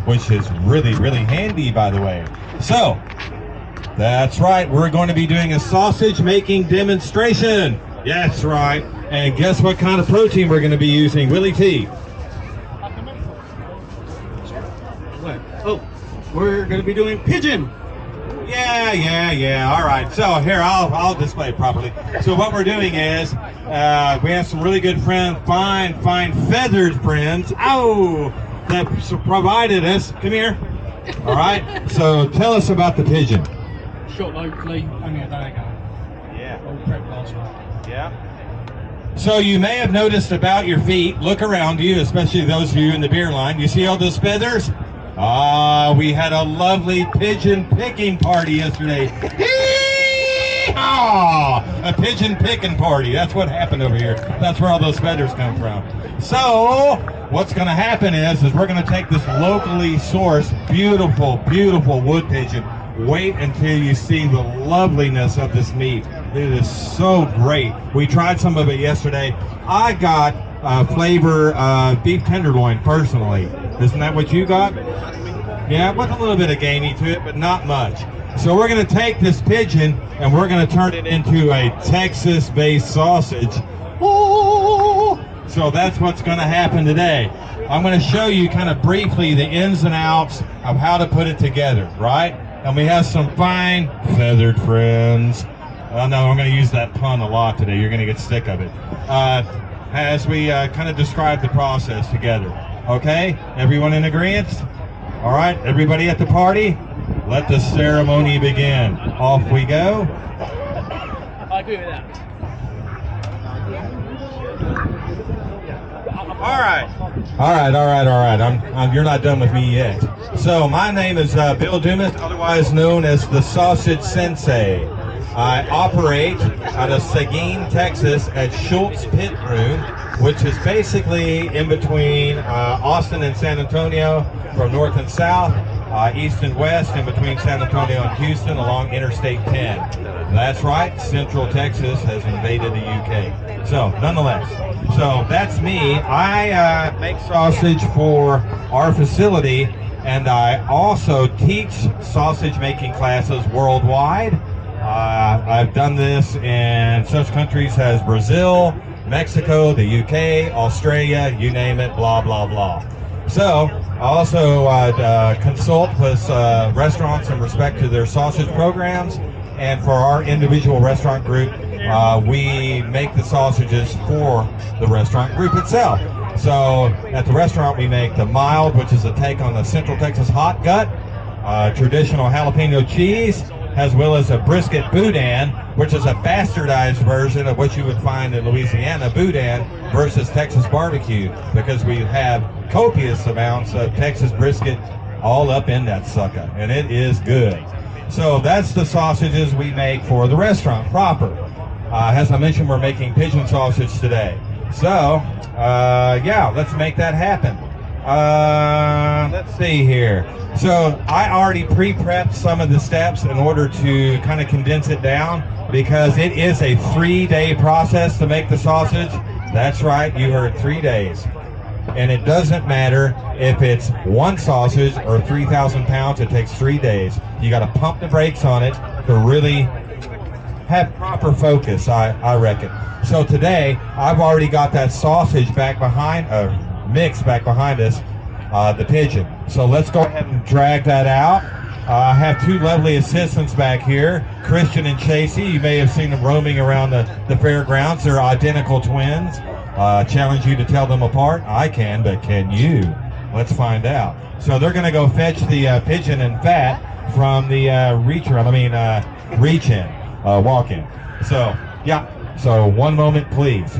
which is really, really handy, by the way. So, that's right, we're going to be doing a sausage making demonstration. That's right. And guess what kind of protein we're going to be using, Willie T? What? Oh, we're going to be doing pigeon. Yeah. All right. So here, I'll display it properly. So what we're doing is, we have some really good friends, fine feathered friends. Oh, that provided us. Come here. All right. So tell us about the pigeon. Shot locally, only a day ago. Yeah. All prep last week. Yeah. So you may have noticed about your feet. Look around you, especially those of you in the beer line. You see all those feathers? We had a lovely pigeon picking party yesterday. A pigeon picking party. That's what happened over here. That's where all those feathers come from. So what's going to happen is we're going to take this locally sourced, beautiful wood pigeon. Wait until you see the loveliness of this meat. It is so great. We tried some of it yesterday. I got flavor beef tenderloin personally. Isn't that what you got? Yeah, with a little bit of gamey to it, but not much. So we're going to take this pigeon and we're going to turn it into a Texas-based sausage. Ooh! So that's what's going to happen today. I'm going to show you kind of briefly the ins and outs of how to put it together, right? And we have some fine feathered friends. Oh no, I'm going to use that pun a lot today. You're going to get sick of it. As we kind of describe the process together. Okay? Everyone in agreement? All right, everybody at the party? Let the ceremony begin. Off we go. I agree with that. All right. You're not done with me yet. So my name is Bill Dumas, otherwise known as the Sausage Sensei. I operate out of Seguin, Texas at Schultz Pit Room, which is basically in between Austin and San Antonio from north and south, east and west, in between San Antonio and Houston along Interstate 10. That's right, Central Texas has invaded the UK. So, nonetheless, so that's me. I make sausage for our facility, and I also teach sausage making classes worldwide. I've done this in such countries as Brazil, Mexico, the UK, Australia, you name it, blah, blah, blah. So, I also consult with restaurants in respect to their sausage programs, and for our individual restaurant group, we make the sausages for the restaurant group itself. So, at the restaurant, we make the mild, which is a take on the Central Texas hot gut, traditional jalapeno cheese, as well as a brisket boudin, which is a bastardized version of what you would find in Louisiana boudin versus Texas barbecue, because we have copious amounts of Texas brisket all up in that sucker, and it is good. So that's the sausages we make for the restaurant proper. As I mentioned, we're making pigeon sausage today. So, yeah, let's make that happen. Let's see here. So I already pre-prepped some of the steps in order to kind of condense it down, because it is a 3-day process to make the sausage. That's right, you heard 3 days. And it doesn't matter if it's one sausage or 3,000 pounds, it takes 3 days. You got to pump the brakes on it to really have proper focus, I reckon. So today, I've already got that sausage back behind, mix back behind us, the pigeon. So let's go ahead and drag that out. I have two lovely assistants back here, Christian and Chasey. You may have seen them roaming around the fairgrounds. They're identical twins. Challenge you to tell them apart. I can, but can you? Let's find out. So they're going to go fetch the pigeon and fat from the reach-in, walk-in. So, yeah. So one moment, please.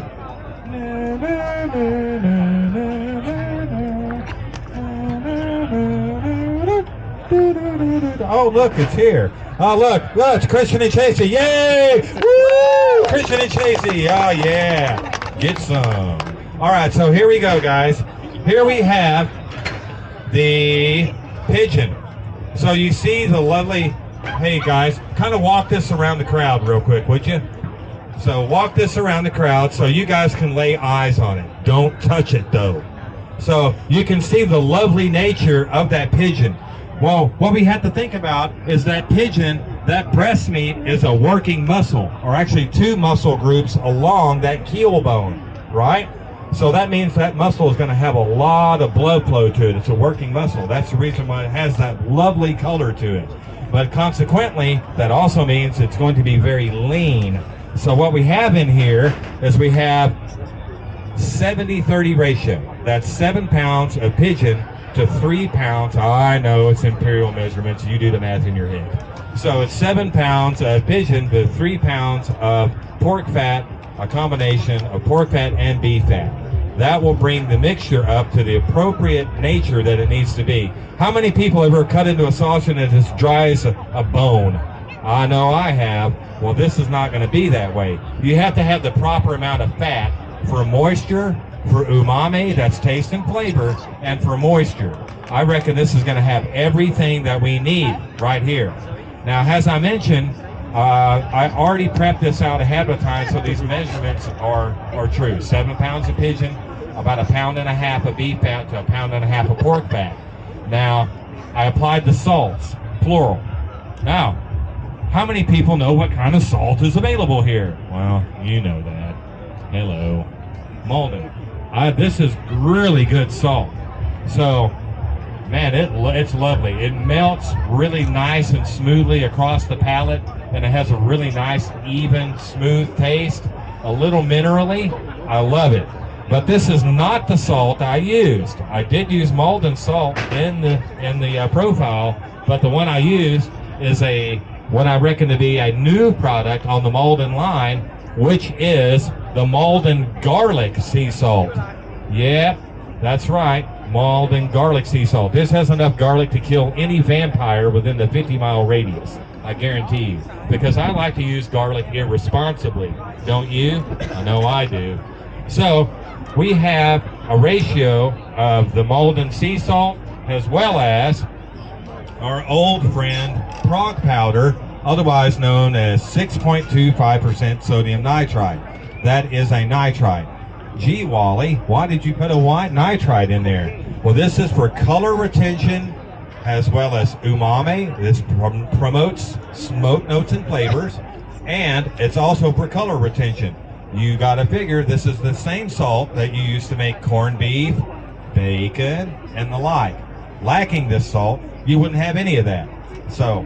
Oh, look, it's here. Oh, look, it's Christian and Chasey. Yay! Woo! Christian and Chasey. Oh, yeah. Get some. All right, so here we go, guys. Here we have the pigeon. So you see the lovely, hey, guys, kind of walk this around the crowd real quick, would you? So walk this around the crowd so you guys can lay eyes on it. Don't touch it, though. So you can see the lovely nature of that pigeon. Well, what we have to think about is that pigeon, that breast meat is a working muscle, or actually two muscle groups along that keel bone, right? So that means that muscle is going to have a lot of blood flow to it. It's a working muscle. That's the reason why it has that lovely color to it. But consequently, that also means it's going to be very lean. So what we have in here is we have 70-30 ratio. That's 7 pounds of pigeon to 3 pounds. I know it's imperial measurements. You do the math in your head. So it's 7 pounds of pigeon to 3 pounds of pork fat, a combination of pork fat and beef fat. That will bring the mixture up to the appropriate nature that it needs to be. How many people have ever cut into a sausage and it just dry as a bone? I know I have. Well, this is not going to be that way. You have to have the proper amount of fat for moisture, for umami, that's taste and flavor, and for moisture. I reckon this is going to have everything that we need right here. Now, as I mentioned, I already prepped this out ahead of time, so these measurements are true. 7 pounds of pigeon, about 1.5 pounds of beef fat to 1.5 pounds of pork fat. Now, I applied the salts, plural. Now, how many people know what kind of salt is available here? Well, you know that. Hello. Maldon. This is really good salt. So, man, it's lovely. It melts really nice and smoothly across the palate, and it has a really nice, even, smooth taste. A little minerally. I love it. But this is not the salt I used. I did use Maldon salt in the profile, but the one I used is what I reckon to be a new product on the Maldon line, which is the Maldon garlic sea salt. Yep, that's right, Maldon garlic sea salt. This has enough garlic to kill any vampire within the 50-mile radius, I guarantee you. Because I like to use garlic irresponsibly. Don't you? I know I do. So, we have a ratio of the Maldon sea salt as well as our old friend prog powder, otherwise known as 6.25% sodium nitrite. That is a nitrite. Gee, Wally, why did you put a white nitrite in there? Well, this is for color retention as well as umami. This promotes smoke notes and flavors, and it's also for color retention. You gotta figure this is the same salt that you use to make corned beef, bacon, and the like. Lacking this salt, you wouldn't have any of that. So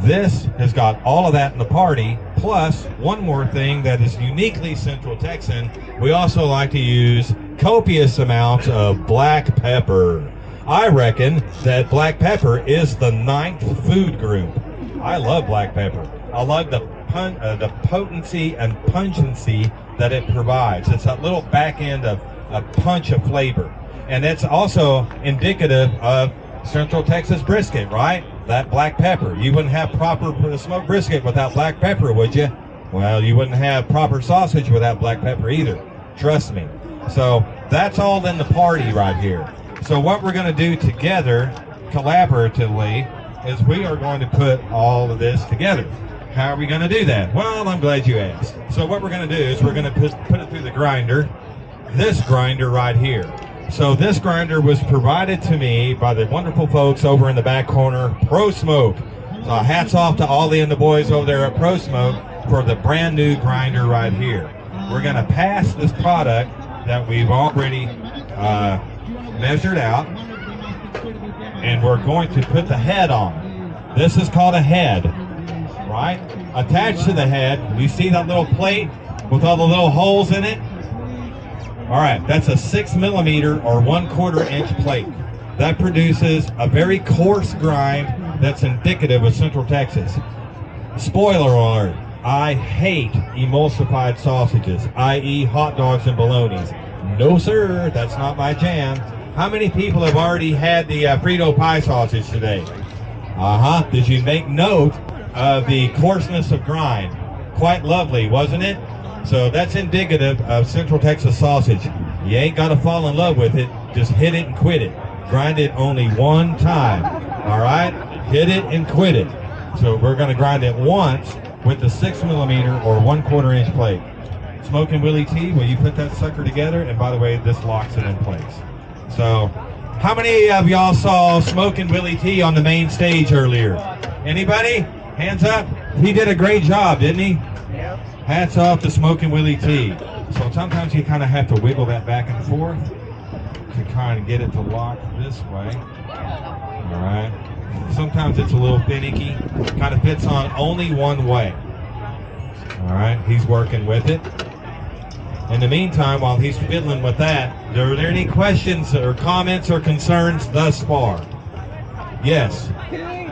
this has got all of that in the party, plus one more thing that is uniquely Central Texan. We also like to use copious amounts of black pepper. I reckon that black pepper is the 9th food group. I love black pepper. I love the potency and pungency that it provides. It's a little back end of a punch of flavor. And it's also indicative of Central Texas brisket, right? That black pepper. You wouldn't have proper smoked brisket without black pepper, would you? Well, you wouldn't have proper sausage without black pepper either. Trust me. So that's all in the party right here. So what we're going to do together, collaboratively, is we are going to put all of this together. How are we going to do that? Well, I'm glad you asked. So what we're going to do is we're going to put it through the grinder, this grinder right here. So this grinder was provided to me by the wonderful folks over in the back corner, Pro Smoke. So hats off to Ollie and the boys over there at Pro Smoke for the brand new grinder right here. We're going to pass this product that we've already measured out, and we're going to put the head on. This is called a head, right? Attached to the head, you see that little plate with all the little holes in it? All right, that's a 6 millimeter or 1/4 inch plate. That produces a very coarse grind that's indicative of Central Texas. Spoiler alert, I hate emulsified sausages, i.e. hot dogs and bolognas. No sir, that's not my jam. How many people have already had the Frito pie sausage today? Did you make note of the coarseness of grind? Quite lovely, wasn't it? So that's indicative of Central Texas sausage. You ain't got to fall in love with it. Just hit it and quit it. Grind it only one time. All right? Hit it and quit it. So we're going to grind it once with the 6 millimeter or 1/4 inch plate. Smoke and Willi T, will you put that sucker together? And by the way, this locks it in place. So, how many of y'all saw Smokeand Willi T on the main stage earlier? Anybody? Hands up. He did a great job, didn't he? Yep. Hats off to Smokeand Willi T. So sometimes you kind of have to wiggle that back and forth to kind of get it to lock this way. All right. Sometimes it's a little finicky. Kind of fits on only one way. All right. He's working with it. In the meantime, while he's fiddling with that, are there any questions or comments or concerns thus far? Yes.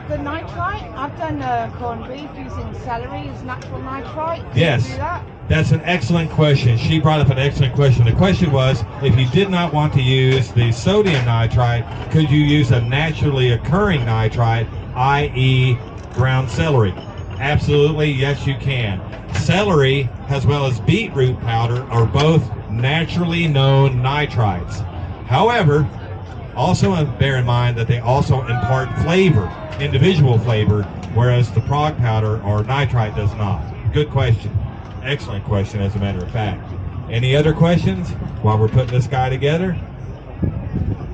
The nitrite? I've done corned beef using celery as natural nitrite. Yes. Do that? That's an excellent question. She brought up an excellent question. The question was, if you did not want to use the sodium nitrite, could you use a naturally occurring nitrite, i.e. ground celery? Absolutely, yes you can. Celery, as well as beetroot powder, are both naturally known nitrites. However, also bear in mind that they also impart flavor, individual flavor, whereas the prog powder or nitrite does not. Good question. Excellent question, as a matter of fact. Any other questions while we're putting this guy together?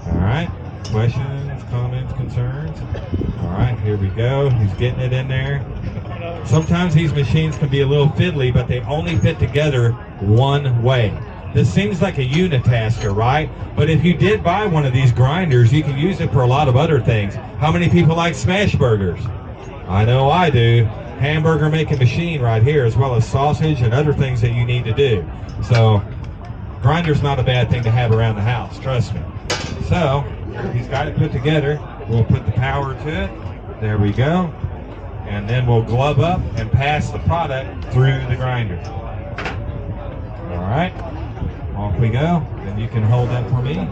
All right. Questions, comments, concerns? All right, here we go. He's getting it in there. Sometimes these machines can be a little fiddly, but they only fit together one way. This seems like a unitasker, right? But if you did buy one of these grinders, you can use it for a lot of other things. How many people like smash burgers? I know I do. Hamburger making machine right here, as well as sausage and other things that you need to do. So, grinder's not a bad thing to have around the house, trust me. So, he's got it put together. We'll put the power to it. There we go. And then we'll glove up and pass the product through the grinder. All right, off we go. Then you can hold that for me.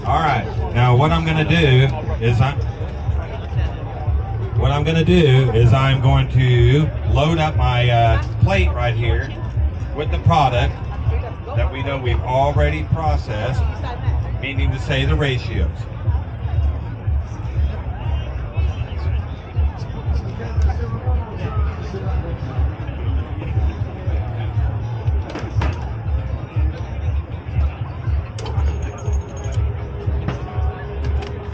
All right, now what I'm going to do is I'm going to load up my plate right here with the product that we know we've already processed, meaning to say the ratios.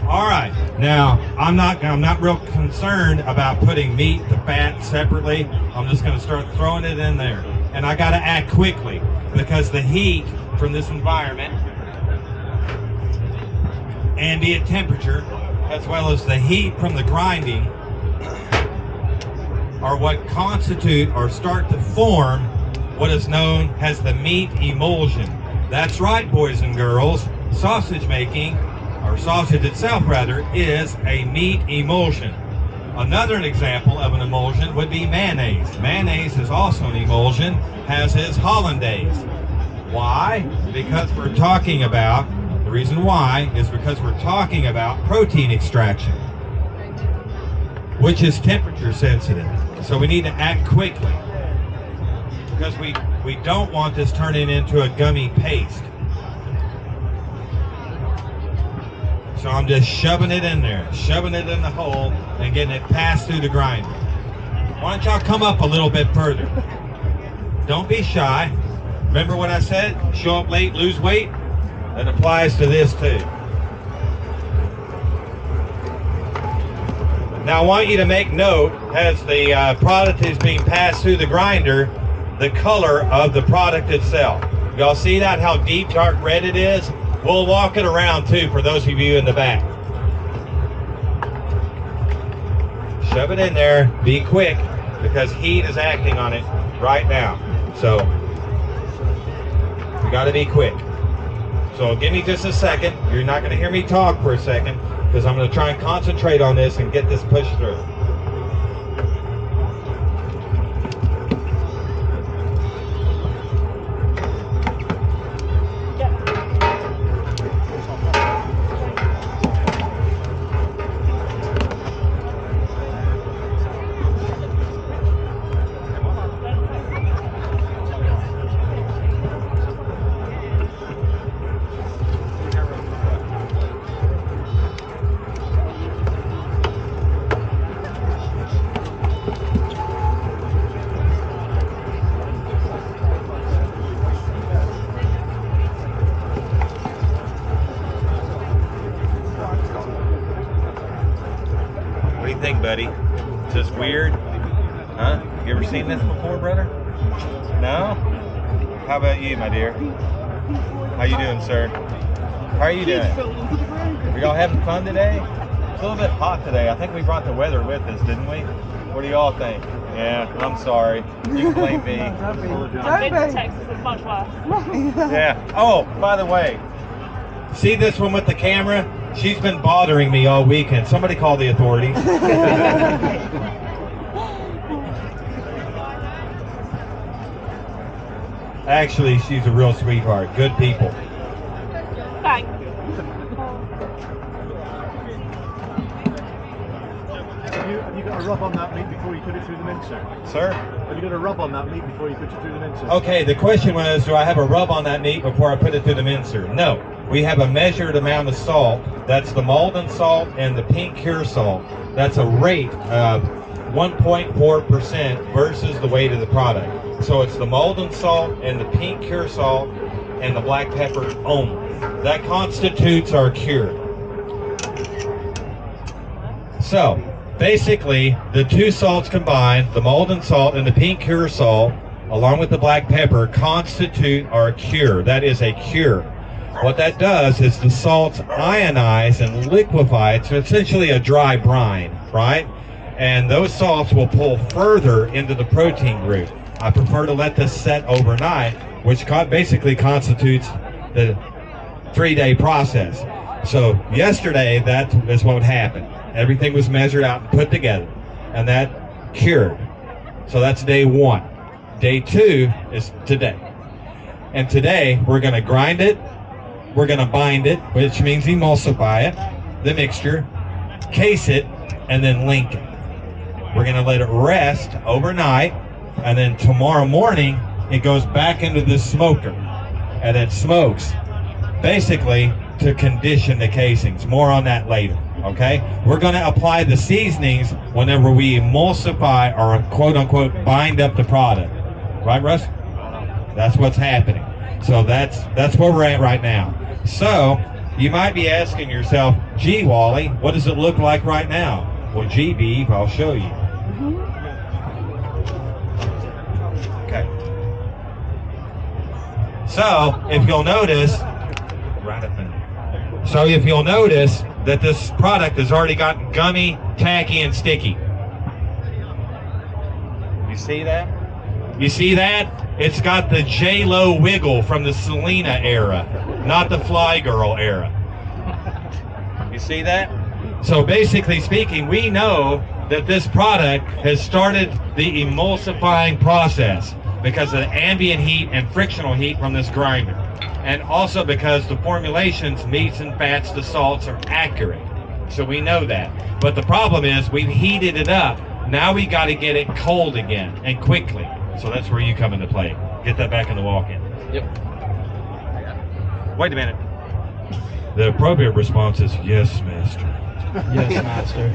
All right, now I'm not real concerned about putting meat to fat separately. I'm just going to start throwing it in there, and I got to act quickly because the heat from this environment, ambient temperature, as well as the heat from the grinding, are what constitute or start to form what is known as the meat emulsion. That's right, boys and girls. Sausage making, or sausage itself rather, is a meat emulsion. Another example of an emulsion would be mayonnaise. Mayonnaise is also an emulsion, as is hollandaise. Why? Because we're talking about, the reason why is because we're talking about protein extraction, which is temperature sensitive. So we need to act quickly because we don't want this turning into a gummy paste. So I'm just shoving it in there, shoving it in the hole and getting it passed through the grinder. Why don't y'all come up a little bit further? Don't be shy. Remember what I said? Show up late, lose weight? That applies to this too. Now I want you to make note, as the product is being passed through the grinder, the color of the product itself. Y'all see that, how deep dark red it is? We'll walk it around too for those of you in the back. Shove it in there, be quick, because heat is acting on it right now. So, we gotta be quick. So give me just a second. You're not gonna hear me talk for a second, because I'm gonna try and concentrate on this and get this pushed through. buddy. Is this weird? Huh? You ever seen this before, brother? No? How about you, my dear? How you doing, sir? How are you doing? Are y'all having fun today? It's a little bit hot today. I think we brought the weather with us, didn't we? What do y'all think? Yeah, I'm sorry. You can blame me. I've been to Texas, it's much worse. Yeah. Oh, by the way, see this one with the camera? She's been bothering me all weekend. Somebody call the authorities. Actually, she's a real sweetheart. Good people. Thanks. Have you got a rub on that meat before you put it through the mincer? Sir? Have you got a rub on that meat before you put it through the mincer? Okay, the question was, do I have a rub on that meat before I put it through the mincer? No. We have a measured amount of salt. That's the Maldon salt and the pink cure salt. That's a rate of 1.4% versus the weight of the product. So it's the Maldon salt and the pink cure salt and the black pepper only. That constitutes our cure. So, basically, the two salts combined, the Maldon salt and the pink cure salt, along with the black pepper, constitute our cure. That is a cure. What that does is the salts ionize and liquefy. It's essentially a dry brine, right? And those salts will pull further into the protein group. I prefer to let this set overnight, which basically constitutes the 3-day process. So yesterday, that is what happened. Everything was measured out and put together, and that cured. So that's day 1. Day 2 is today. And today, we're going to grind it, we're going to bind it, which means emulsify it, the mixture, case it, and then link it. We're going to let it rest overnight, and then tomorrow morning, it goes back into the smoker, and it smokes, basically, to condition the casings. More on that later, okay? We're going to apply the seasonings whenever we emulsify or quote-unquote bind up the product. Right, Russ? That's what's happening. So that's where we're at right now. So, you might be asking yourself, gee, Wally, what does it look like right now? Well, gee, Beeve, I'll show you. Okay. So, if you'll notice, that this product has already gotten gummy, tacky, and sticky. You see that? You see that? It's got the J-Lo wiggle from the Selena era, not the Fly Girl era. You see that? So basically speaking, we know that this product has started the emulsifying process because of the ambient heat and frictional heat from this grinder. And also because the formulations, meats and fats, the salts are accurate. So we know that. But the problem is we've heated it up. Now we got to get it cold again and quickly. So that's where you come into play. Get that back in the walk-in. Yep. Wait a minute. The appropriate response is, yes, master. Yes, master.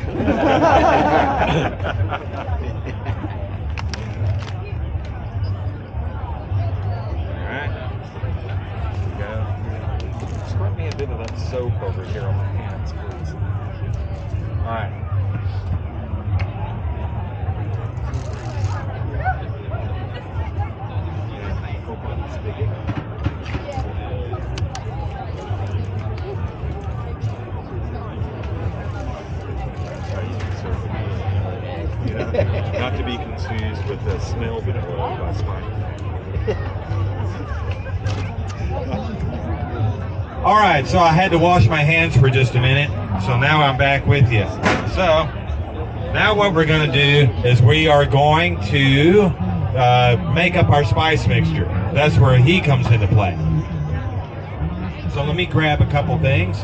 Squirt me a bit of that soap over here on my hands, please. All right. Open the spigot. You know, not to be confused with the smell bit of oil by Spike. All right, so I had to wash my hands for just a minute, so now I'm back with you. So now what we're going to do is we are going to make up our spice mixture. That's where he comes into play. So let me grab a couple things.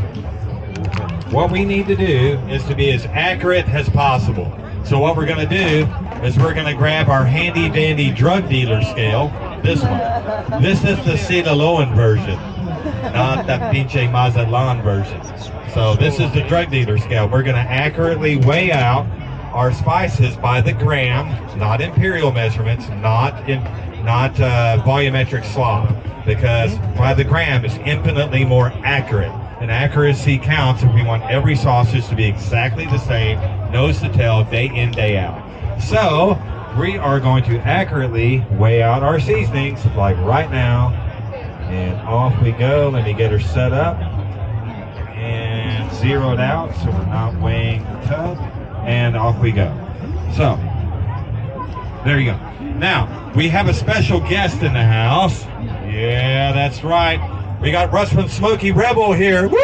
What we need to do is to be as accurate as possible. So what we're going to do is we're going to grab our handy dandy drug dealer scale, this one. This is the Sinaloan version, not the pinche Mazatlan version. So this is the drug dealer scale. We're going to accurately weigh out our spices by the gram, not imperial measurements, not volumetric slop, because by the gram is infinitely more accurate. and accuracy counts if we want every sausage to be exactly the same, nose to tail, day in, day out. So we are going to accurately weigh out our seasonings, like right now, and off we go. Let me get her set up and zeroed out so we're not weighing the tub, and off we go. So there you go. Now we have a special guest in the house. Yeah, that's right. We got Russ from Smokey Rebel here. Woo!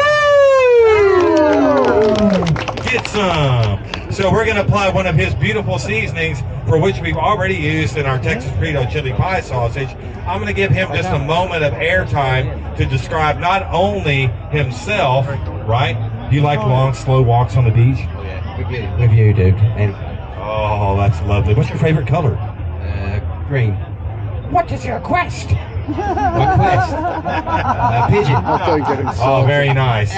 Get some. So we're going to apply one of his beautiful seasonings, for which we've already used in our Texas Frito chili pie sausage. I'm going to give him just a moment of airtime to describe not only himself, right? Do you like long, slow walks on the beach? Oh yeah, with you, dude. And oh, that's lovely. What's your favorite color? green. What is your quest? My quest? Pigeon. Oh, very nice.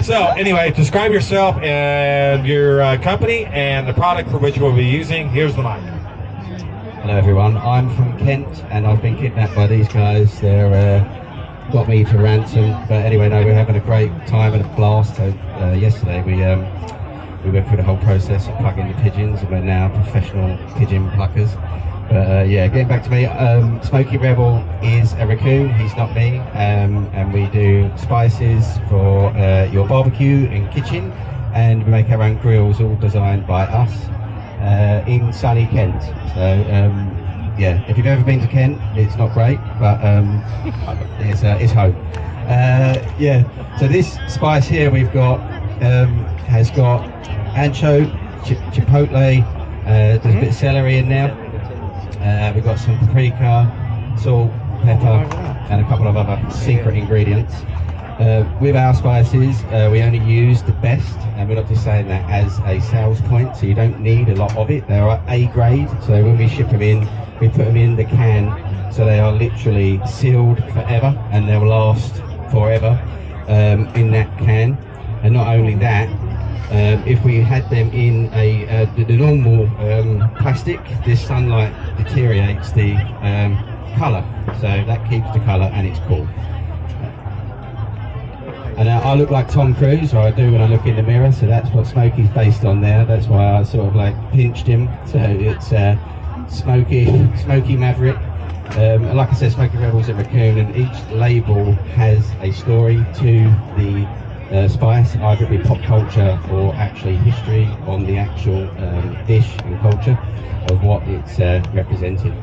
So, anyway, describe yourself and your company and the product for which we'll be using. Here's the mic. Hello, everyone. I'm from Kent, and I've been kidnapped by these guys. They're got me to ransom. But anyway, no, we're having a great time and a blast. So, yesterday we went through the whole process of plugging the pigeons, and we're now professional pigeon pluckers. But yeah, getting back to me, Smokey Rebel is a raccoon, he's not me, and we do spices for your barbecue and kitchen, and we make our own grills, all designed by us in sunny Kent. So yeah, if you've ever been to Kent, it's not great, but it's home. Yeah, so this spice here we've got has got ancho, chipotle, there's a bit of celery in there. We've got some paprika, salt, pepper, and a couple of other secret ingredients. With our spices, we only use the best, and we're not just saying that as a sales point, so you don't need a lot of it. They are A grade, so when we ship them in, we put them in the can, so they are literally sealed forever, and they'll last forever in that can. And not only that, if we had them in the normal plastic, this sunlight deteriorates the colour, so that keeps the colour and it's cool. And I look like Tom Cruise, or I do when I look in the mirror, so that's what Smokey's based on there. That's why I sort of like pinched him. So it's Smokey Maverick. Like I said, Smokey Rebel's a raccoon, and each label has a story to the spice, either it be pop culture or actually history on the actual dish and culture of what it's representing.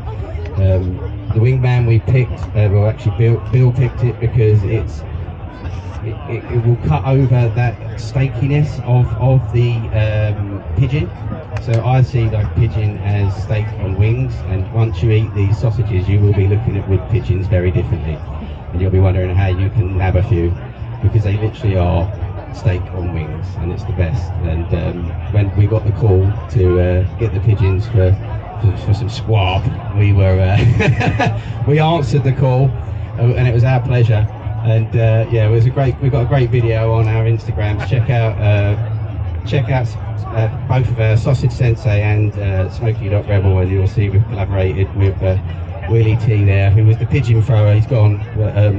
The wingman we picked, well actually Bill picked it because it will cut over that steakiness of the pigeon. So I see like pigeon as steak on wings, and once you eat these sausages you will be looking at wood pigeons very differently, and you'll be wondering how you can nab a few, because they literally are steak on wings, and it's the best. And when we got the call to get the pigeons for some squab, we were we answered the call, and it was our pleasure. And yeah, it was we got a great video on our Instagrams. Check out both of our Sausage Sensei and Smokey.Rebel, and you'll see we've collaborated with Willi T there, who was the pigeon thrower. He's gone, but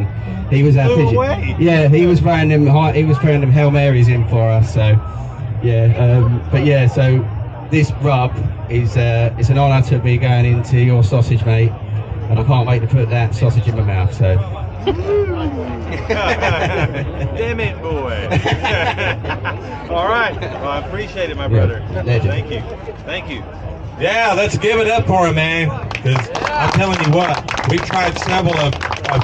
he was our pigeon. Away. Yeah, he was throwing them Hail Marys in for us. So yeah, but yeah, so this rub is it's an honour to be going into your sausage, mate, and I can't wait to put that sausage in my mouth. So. Damn it, boy. All right. Well, I appreciate it, my brother. Legend. Thank you. Yeah, let's give it up for him, man. Because I'm telling you what, we've tried several of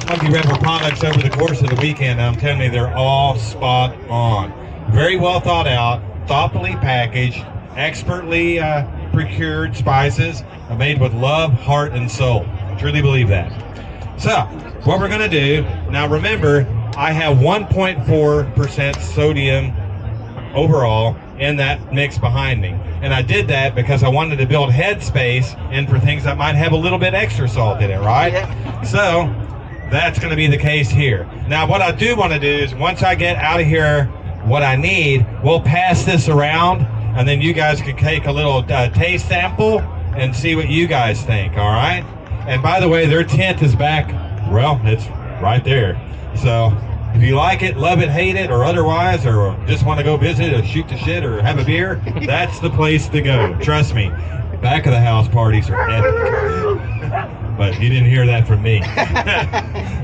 Smokey Rebel products over the course of the weekend, and I'm telling you, they're all spot on. Very well thought out, thoughtfully packaged, expertly procured spices made with love, heart, and soul. I truly believe that. So, what we're going to do, now remember, I have 1.4% sodium overall in that mix behind me. And I did that because I wanted to build headspace in for things that might have a little bit extra salt in it, right? Yeah. So, that's going to be the case here. Now, what I do want to do is, once I get out of here what I need, we'll pass this around, and then you guys can take a little taste sample and see what you guys think, all right? And by the way, their tent is back, well, it's right there. So If you like it, love it, hate it, or otherwise, or just want to go visit or shoot the shit or have a beer, that's the place to go. Trust me. Back of the house parties are epic. But you didn't hear that from me.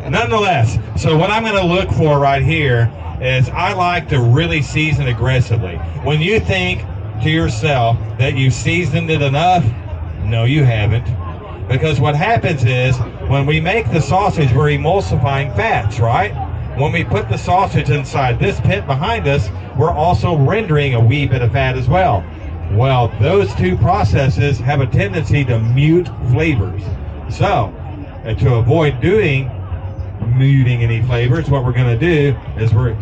Nonetheless, so what I'm going to look for right here is I like to really season aggressively. When you think to yourself that you seasoned it enough, no, you haven't. Because what happens is when we make the sausage, we're emulsifying fats, right? When we put the sausage inside this pit behind us, we're also rendering a wee bit of fat as well. Well, those two processes have a tendency to mute flavors. So, to avoid muting any flavors, what we're going to do is we're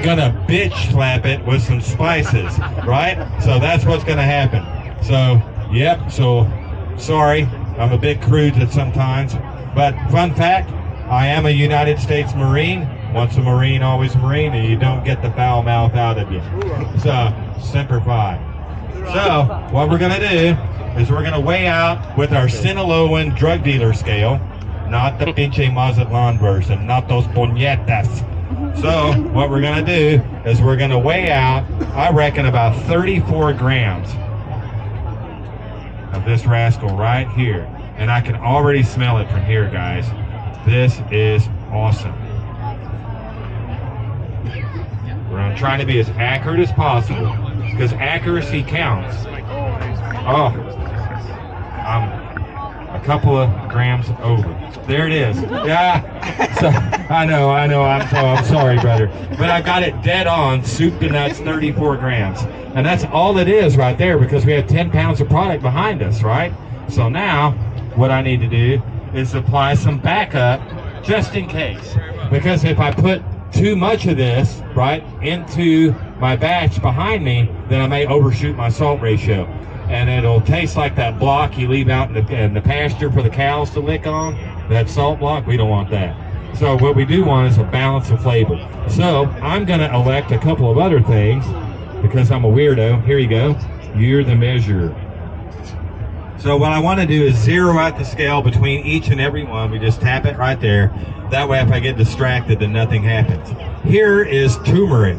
going to bitch slap it with some spices, right? So that's what's going to happen. So, yep, so sorry, I'm a bit crude at sometimes, but fun fact, I am a United States Marine. Once a Marine, always a Marine, and you don't get the foul mouth out of you. So, Semper Fi. So, what we're going to do is we're going to weigh out with our Sinaloan drug dealer scale, not the pinche Mazatlan version, not those puñetas. So, what we're going to do is we're going to weigh out, I reckon, about 34 grams of this rascal right here. And I can already smell it from here, guys. This is awesome. We're trying to be as accurate as possible because accuracy counts. Oh, I'm a couple of grams over. There it is. Yeah. So, I know. I'm sorry, brother. But I got it dead on, soup to nuts, 34 grams. And that's all it is right there because we have 10 pounds of product behind us, right? So now, what I need to do is apply some backup just in case. Because if I put too much of this, right, into my batch behind me, then I may overshoot my salt ratio. And it'll taste like that block you leave out in the pasture for the cows to lick on, that salt block. We don't want that. So what we do want is a balance of flavor. So I'm going to elect a couple of other things because I'm a weirdo. Here you go. You're the measurer. So what I want to do is zero out the scale between each and every one. We just tap it right there. That way if I get distracted, then nothing happens. Here is turmeric.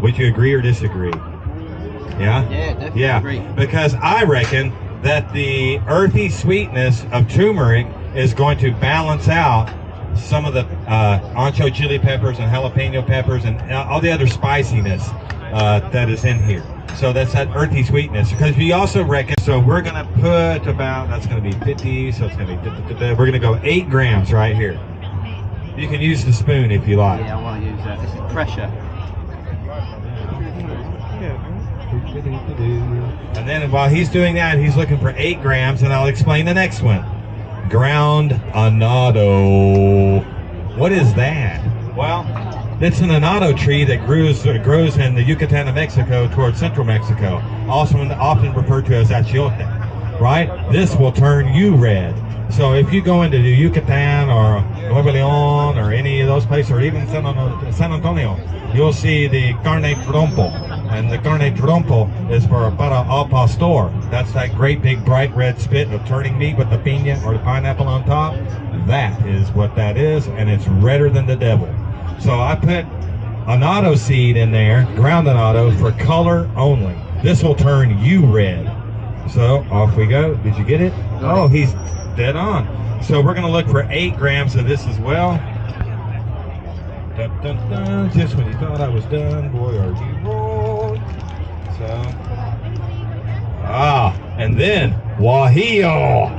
Would you agree or disagree? Yeah? Yeah, definitely agree. Because I reckon that the earthy sweetness of turmeric is going to balance out some of the ancho chili peppers and jalapeno peppers and all the other spiciness that is in here. So that's that earthy sweetness. Because we also reckon, so we're going to put about, that's going to be 50, so it's going to be, we're going to go 8 grams right here. You can use the spoon if you like. Yeah, I want to use that. This is pressure. And then while he's doing that, he's looking for 8 grams, and I'll explain the next one. Ground annatto. What is that? Well, it's an annatto tree that grows in the Yucatan of Mexico towards central Mexico, also often referred to as achiote, right? This will turn you red. So if you go into the Yucatan or Nuevo León or any of those places, or even San Antonio, you'll see the carne trompo. And the carne trompo is para al pastor. That's that great big bright red spit of turning meat with the piña or the pineapple on top. That is what that is, and it's redder than the devil. So I put annatto seed in there, ground annatto, for color only. This will turn you red. So off we go. Did you get it? Oh, he's dead on. So we're going to look for 8 grams of this as well. Dun, dun, dun. Just when you thought I was done, boy, are you wrong. So, and then guajillo.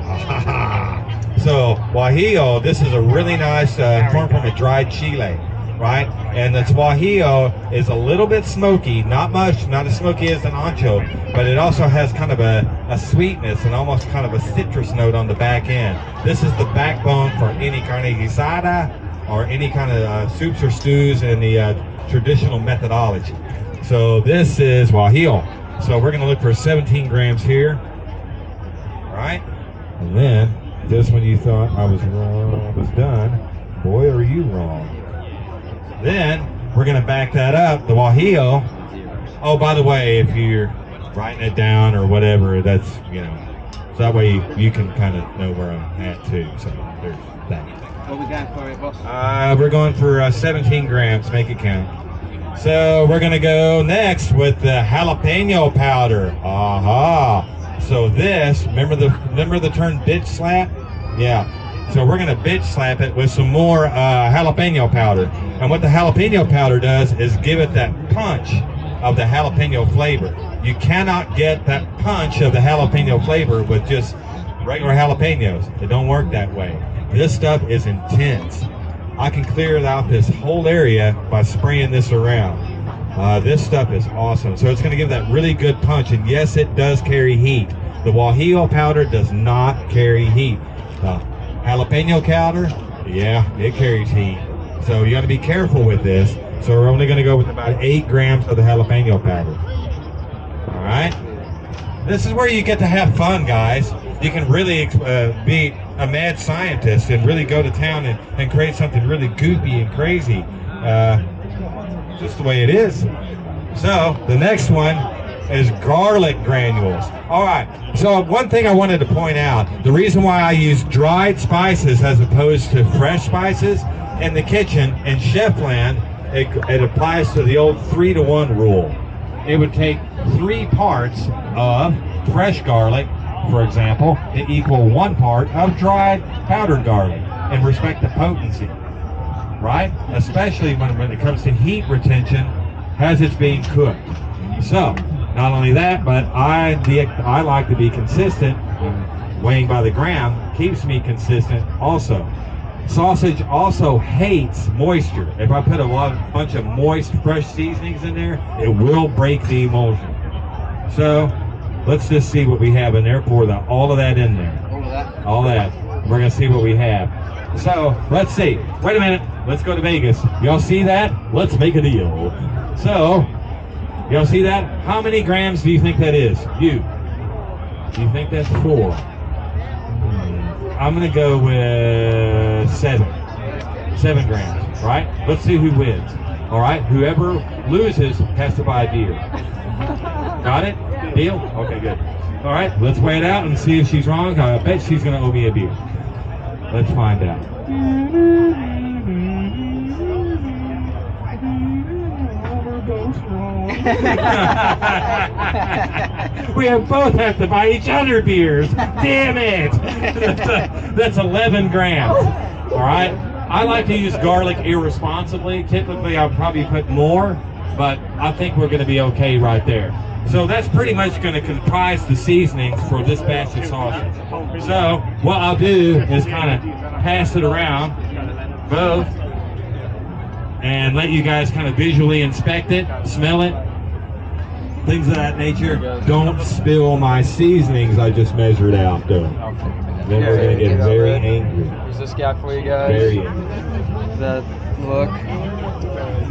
So guajillo, this is a really nice form from a dried chile, right? And the guajillo is a little bit smoky, not much, not as smoky as an ancho, but it also has kind of a sweetness and almost kind of a citrus note on the back end. This is the backbone for any carne guisada or any kind of soups or stews in the traditional methodology. So this is guajillo. So we're going to look for 17 grams here, right? And then, just when you thought I was wrong, was done, boy, are you wrong. Then we're going to back that up, the guajillo. Oh, by the way, if you're writing it down or whatever, that's, so that way you can kind of know where I'm at too. So there's that. What we going for it, boss? We're going for 17 grams. Make it count. So we're gonna go next with the jalapeno powder. Aha! So this, remember the term bitch slap? Yeah. So we're gonna bitch slap it with some more jalapeno powder. And what the jalapeno powder does is give it that punch of the jalapeno flavor. You cannot get that punch of the jalapeno flavor with just regular jalapenos. It don't work that way. This stuff is intense. I can clear out this whole area by spraying this around. This stuff is awesome. So it's going to give that really good punch. And yes, it does carry heat. The guajillo powder does not carry heat. Jalapeno powder, yeah, it carries heat. So you got to be careful with this. So we're only going to go with about 8 grams of the jalapeno powder. All right. This is where you get to have fun, guys. You can really be a mad scientist and really go to town and create something really goofy and crazy. Just the way it is. So the next one is garlic granules. All right. So one thing I wanted to point out, the reason why I use dried spices as opposed to fresh spices in the kitchen in Chefland, it applies to the old 3-to-1 rule. It would take 3 parts of fresh garlic, for example, to equal 1 part of dried powdered garlic in respect to potency, right? Especially when it comes to heat retention as it's being cooked. So, not only that, but I like to be consistent. Weighing by the gram keeps me consistent also. Sausage also hates moisture. If I put a bunch of moist, fresh seasonings in there, it will break the emulsion. So, let's just see what we have in there. Pour all of that in there. All of that? All that. We're going to see what we have. So, let's see. Wait a minute. Let's go to Vegas. Y'all see that? Let's make a deal. So, y'all see that? How many grams do you think that is? You. Do you think that's 4? I'm going to go with 7. 7 grams, right? Let's see who wins. All right? Whoever loses has to buy a beer. Got it? Deal? Okay, good. All right, let's weigh it out and see if she's wrong. I bet she's going to owe me a beer. Let's find out. We both have to buy each other beers. Damn it! That's 11 grams. All right. I like to use garlic irresponsibly. Typically, I'll probably put more, but I think we're going to be okay right there. So that's pretty much going to comprise the seasonings for this batch of sausage. So what I'll do is kind of pass it around both and let you guys kind of visually inspect it, smell it, things of that nature. Don't spill my seasonings I just measured out, though. Then we're going to get very angry. Here's this guy for you guys. Very angry. That look.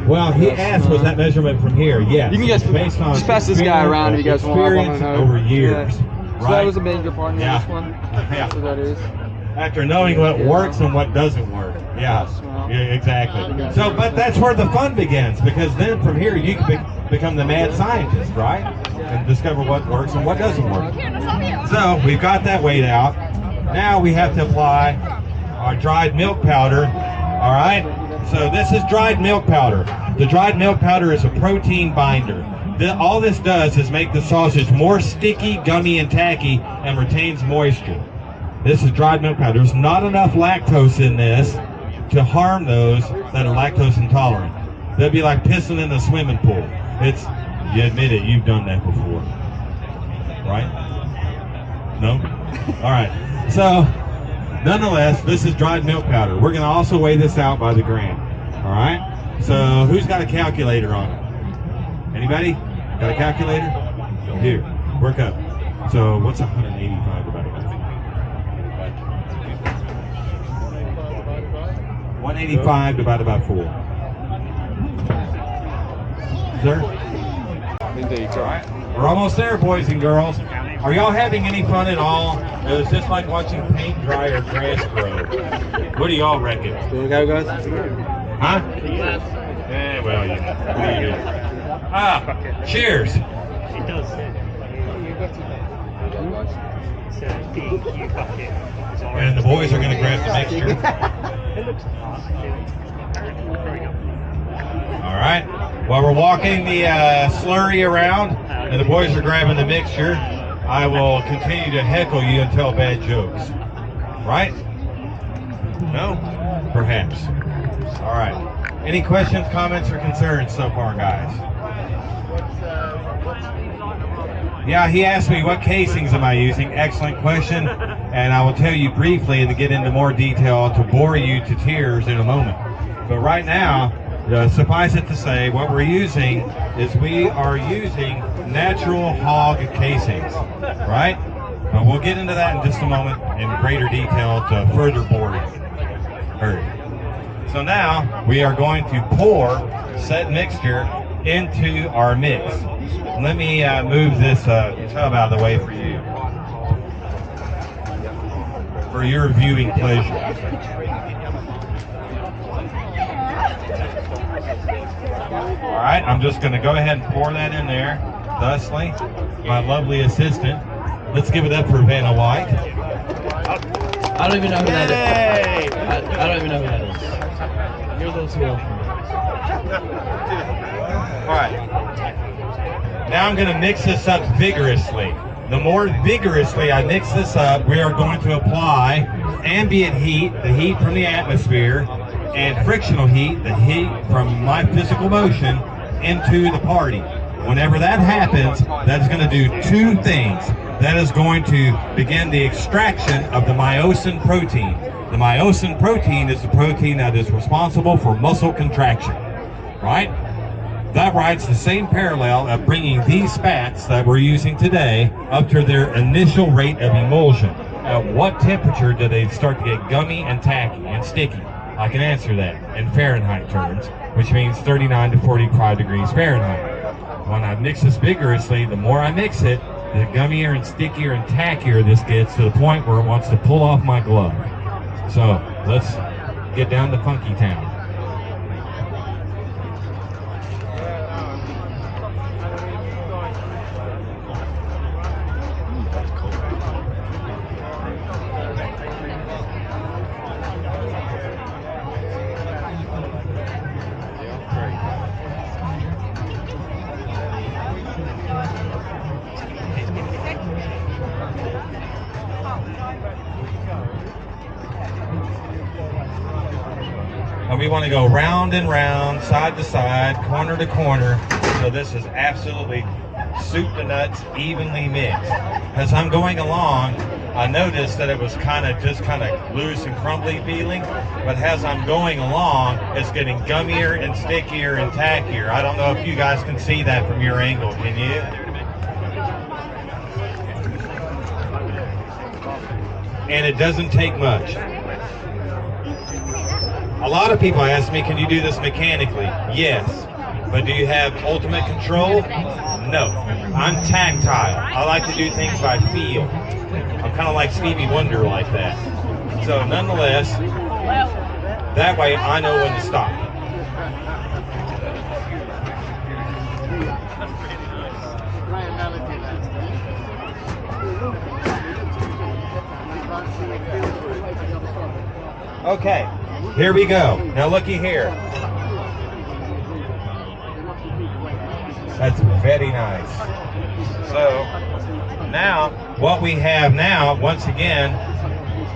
Well, he asked, was that measurement from here? Yes. You can based on just pass this guy around if you guys want. Experience over years. Yeah. Right? So that was a major part in Yeah. this one. Yeah. So that is. After knowing what works and what doesn't work. Yeah, exactly. So, but that's where the fun begins, because then from here you can become the mad scientist, right? And discover what works and what doesn't work. So we've got that weighed out. Now we have to apply our dried milk powder. All right. So this is dried milk powder. The dried milk powder is a protein binder. All this does is make the sausage more sticky, gummy, and tacky, and retains moisture. This is dried milk powder. There's not enough lactose in this to harm those that are lactose intolerant. That'd be like pissing in a swimming pool. You admit it, you've done that before. Right? No? All right. So, nonetheless, this is dried milk powder. We're going to also weigh this out by the gram. All right? So, who's got a calculator on it? Anybody? Got a calculator? Here, work up. So, what's 185 divided by 185 divided by 4. Sir? Indeed, All right. We're almost there, boys and girls. Are y'all having any fun at all? It was just like watching paint dry or grass grow. What do y'all reckon? Here we go, guys. Huh? Yeah, well, you know. What do you do? Cheers. It does. And the boys are going to grab the mixture. All right. While we're walking the slurry around and the boys are grabbing the mixture, I will continue to heckle you and tell bad jokes. Right? No? Perhaps. All right. Any questions, comments, or concerns so far, guys? Yeah, he asked me what casings am I using. Excellent question. And I will tell you briefly and to get into more detail to bore you to tears in a moment. But right now, suffice it to say, what we're using is we are using natural hog casings, right? But we'll get into that in just a moment in greater detail to further bore you. Heard. So now we are going to pour said mixture into our mix. Let me move this tub out of the way for you, for your viewing pleasure. All right, I'm just going to go ahead and pour that in there, thusly, my lovely assistant. Let's give it up for Vanna White. I don't even know who that is. I don't even know who that is. You're a little too old for me. All right. Now I'm going to mix this up vigorously. The more vigorously I mix this up, we are going to apply ambient heat, the heat from the atmosphere, and frictional heat, the heat from my physical motion, into the party. Whenever that happens, that's going to do two things. That is going to begin the extraction of the myosin protein. The myosin protein is the protein that is responsible for muscle contraction, right? That rides the same parallel of bringing these fats that we're using today up to their initial rate of emulsion. At what temperature do they start to get gummy and tacky and sticky? I can answer that in Fahrenheit terms, which means 39 to 45 degrees Fahrenheit. When I mix this vigorously, the more I mix it, the gummier and stickier and tackier this gets, to the point where it wants to pull off my glove. So let's get down to Funky Town. And we want to go round and round, side to side, corner to corner. So this is absolutely soup to nuts, evenly mixed. As I'm going along, I noticed that it was kind of loose and crumbly feeling. But as I'm going along, it's getting gummier and stickier and tackier. I don't know if you guys can see that from your angle. Can you? And it doesn't take much. A lot of people ask me, can you do this mechanically? Yes. But do you have ultimate control? No. I'm tactile. I like to do things by feel. I'm kind of like Stevie Wonder like that. So nonetheless, that way I know when to stop. Okay. Here we go. Now looky here. That's very nice. So now what we have now, once again,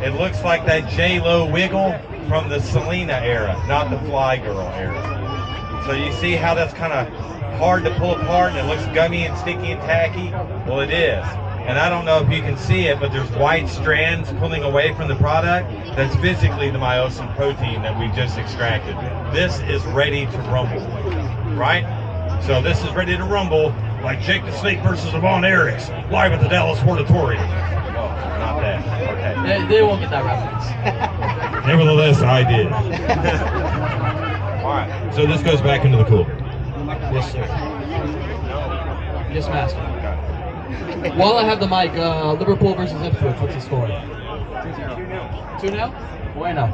it looks like that J-Lo wiggle from the Selena era, not the Fly Girl era. So you see how that's kind of hard to pull apart and it looks gummy and sticky and tacky? Well, it is. And I don't know if you can see it, but there's white strands pulling away from the product. That's physically the myosin protein that we just extracted. This is ready to rumble, right? So this is ready to rumble like Jake the Snake versus Von Erichs, live at the Dallas Auditorium. Oh, not that. Okay. They won't get that reference. Nevertheless, I did. All right. So this goes back into the cooler. Yes, sir. Yes, master. While I have the mic, Liverpool versus Ipswich, what's the score? 2-0? Bueno.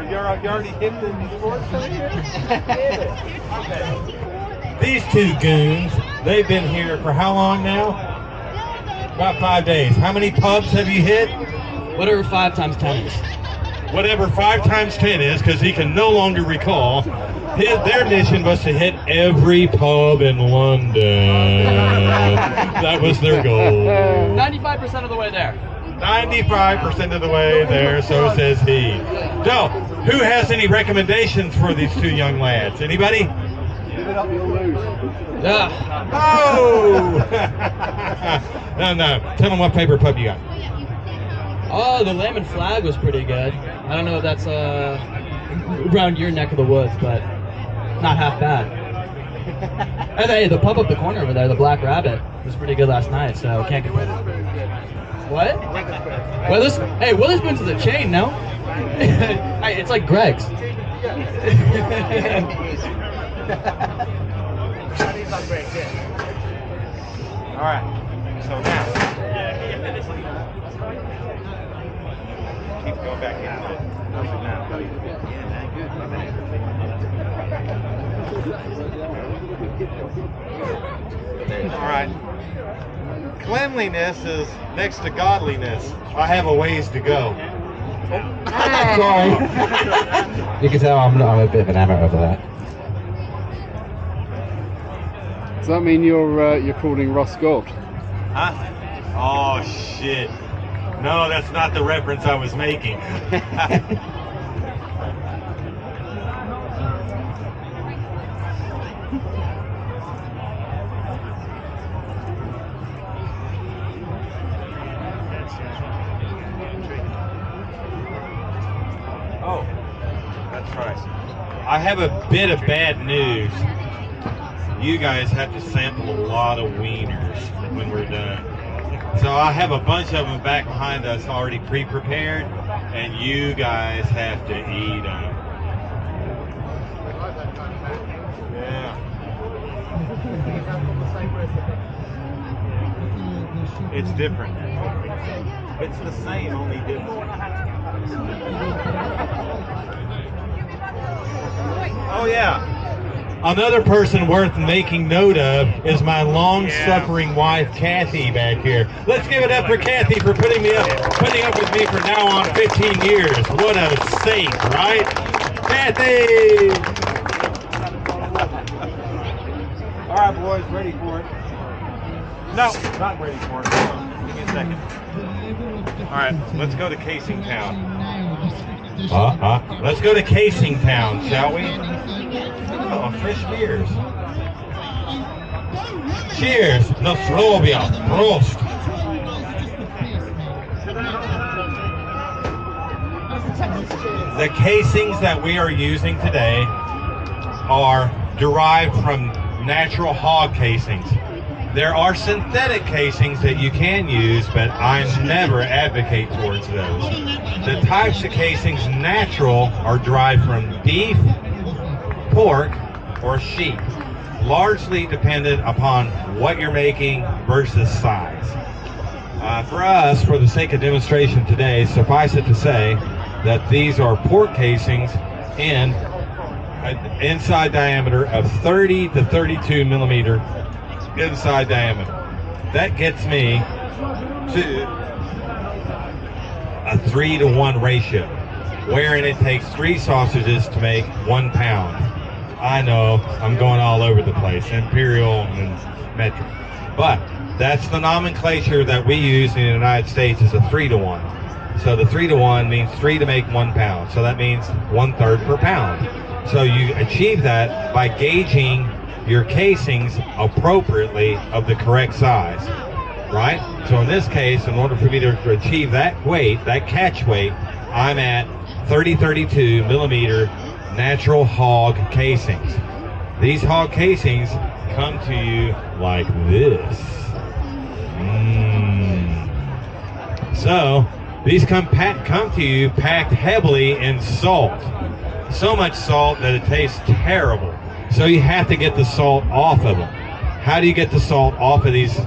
You're already hitting the sports here? These two goons, they've been here for how long now? About 5 days. How many pubs have you hit? Whatever 5 times 10 is. Whatever 5 times 10 is, because he can no longer recall. Their mission was to hit every pub in London. That was their goal. 95% of the way there. 95% of the way there, so says he. So, who has any recommendations for these 2 young lads? Anybody? Give it up, you'll lose. Yeah. Oh! No. Tell them what favorite pub you got. Oh, the Lamb and Flag was pretty good. I don't know if that's around your neck of the woods, but not half bad. And hey, the pub up the corner over there, the Black Rabbit, was pretty good last night, so can't complain. What? Witherspoon's is a chain, no? Hey, it's like Greg's. All right. So now, keep going back into it. All right. Cleanliness is next to godliness. I have a ways to go. Sorry. You can tell I'm a bit of an amateur over that. Does that mean you're calling Russ God? Huh? Oh shit. No, that's not the reference I was making. Oh, that's right. I have a bit of bad news. You guys have to sample a lot of wieners when we're done. So I have a bunch of them back behind us already pre-prepared, and you guys have to eat them. Yeah. It's different. It's the same, only different. Oh yeah. Another person worth making note of is my long-suffering wife, Kathy, back here. Let's give it up for Kathy for putting up with me for now on 15 years. What a saint, right? Kathy! All right, boys, ready for it? No, not ready for it. Hold on. Give me a second. All right, let's go to Casing Town. Let's go to Casing Town, shall we? Oh, fresh beers. Cheers, Nostrovia, Prost. The casings that we are using today are derived from natural hog casings. There are synthetic casings that you can use, but I never advocate towards those. The types of casings natural are derived from beef, pork, or sheep, largely dependent upon what you're making versus size. For us, for the sake of demonstration today, suffice it to say that these are pork casings in an inside diameter of 30 to 32 millimeter inside diameter. That gets me to a 3-to-1 ratio, wherein it takes 3 sausages to make 1 pound. I know, I'm going all over the place, imperial and metric. But that's the nomenclature that we use in the United States is a 3-to-1. So the 3-to-1 means 3 to make 1 pound. So that means 1/3 per pound. So you achieve that by gauging your casings appropriately of the correct size, right? So in this case, in order for me to achieve that weight, that catch weight, I'm at 30-32 millimeter natural hog casings. These hog casings come to you like this. So these come to you packed heavily in salt. So much salt that it tastes terrible. So you have to get the salt off of them. How do you get the salt off of these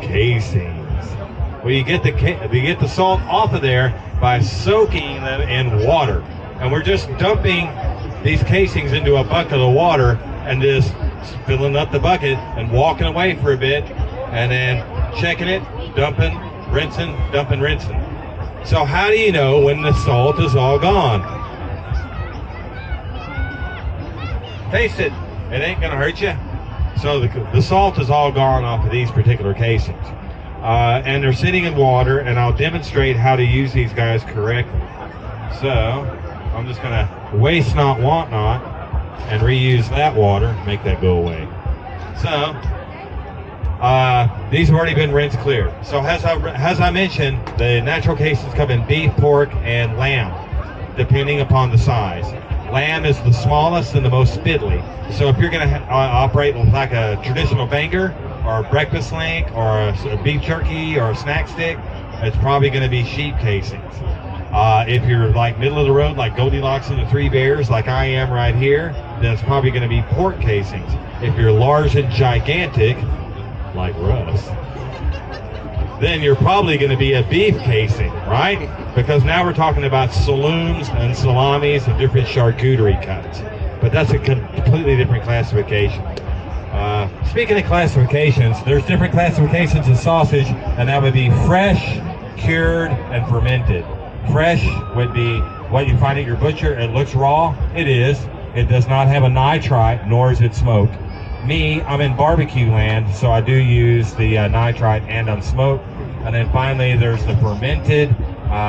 casings? Well, you get the salt off of there by soaking them in water. And we're just dumping these casings into a bucket of water and just filling up the bucket and walking away for a bit and then checking it, dumping, rinsing, dumping, rinsing. So how do you know when the salt is all gone? Taste it. It ain't gonna hurt you. So the salt is all gone off of these particular casings. And they're sitting in water, and I'll demonstrate how to use these guys correctly. So I'm just gonna waste not, want not, and reuse that water, make that go away. So these have already been rinsed clear. So as I mentioned, the natural casings come in beef, pork, and lamb, depending upon the size. Lamb is the smallest and the most spindly. So if you're going to operate like a traditional banger or a breakfast link or a beef jerky or a snack stick, it's probably going to be sheep casings. If you're like middle of the road, like Goldilocks and the Three Bears, like I am right here, then it's probably going to be pork casings. If you're large and gigantic, like Russ, then you're probably going to be a beef casing, right? Because now we're talking about saloons and salamis and different charcuterie cuts. But that's a completely different classification. Speaking of classifications, there's different classifications of sausage, and that would be fresh, cured, and fermented. Fresh would be what you find at your butcher. It looks raw. It is. It does not have a nitrite, nor is it smoked. Me, I'm in barbecue land, so I do use the nitrite and unsmoked. And then finally, there's the fermented,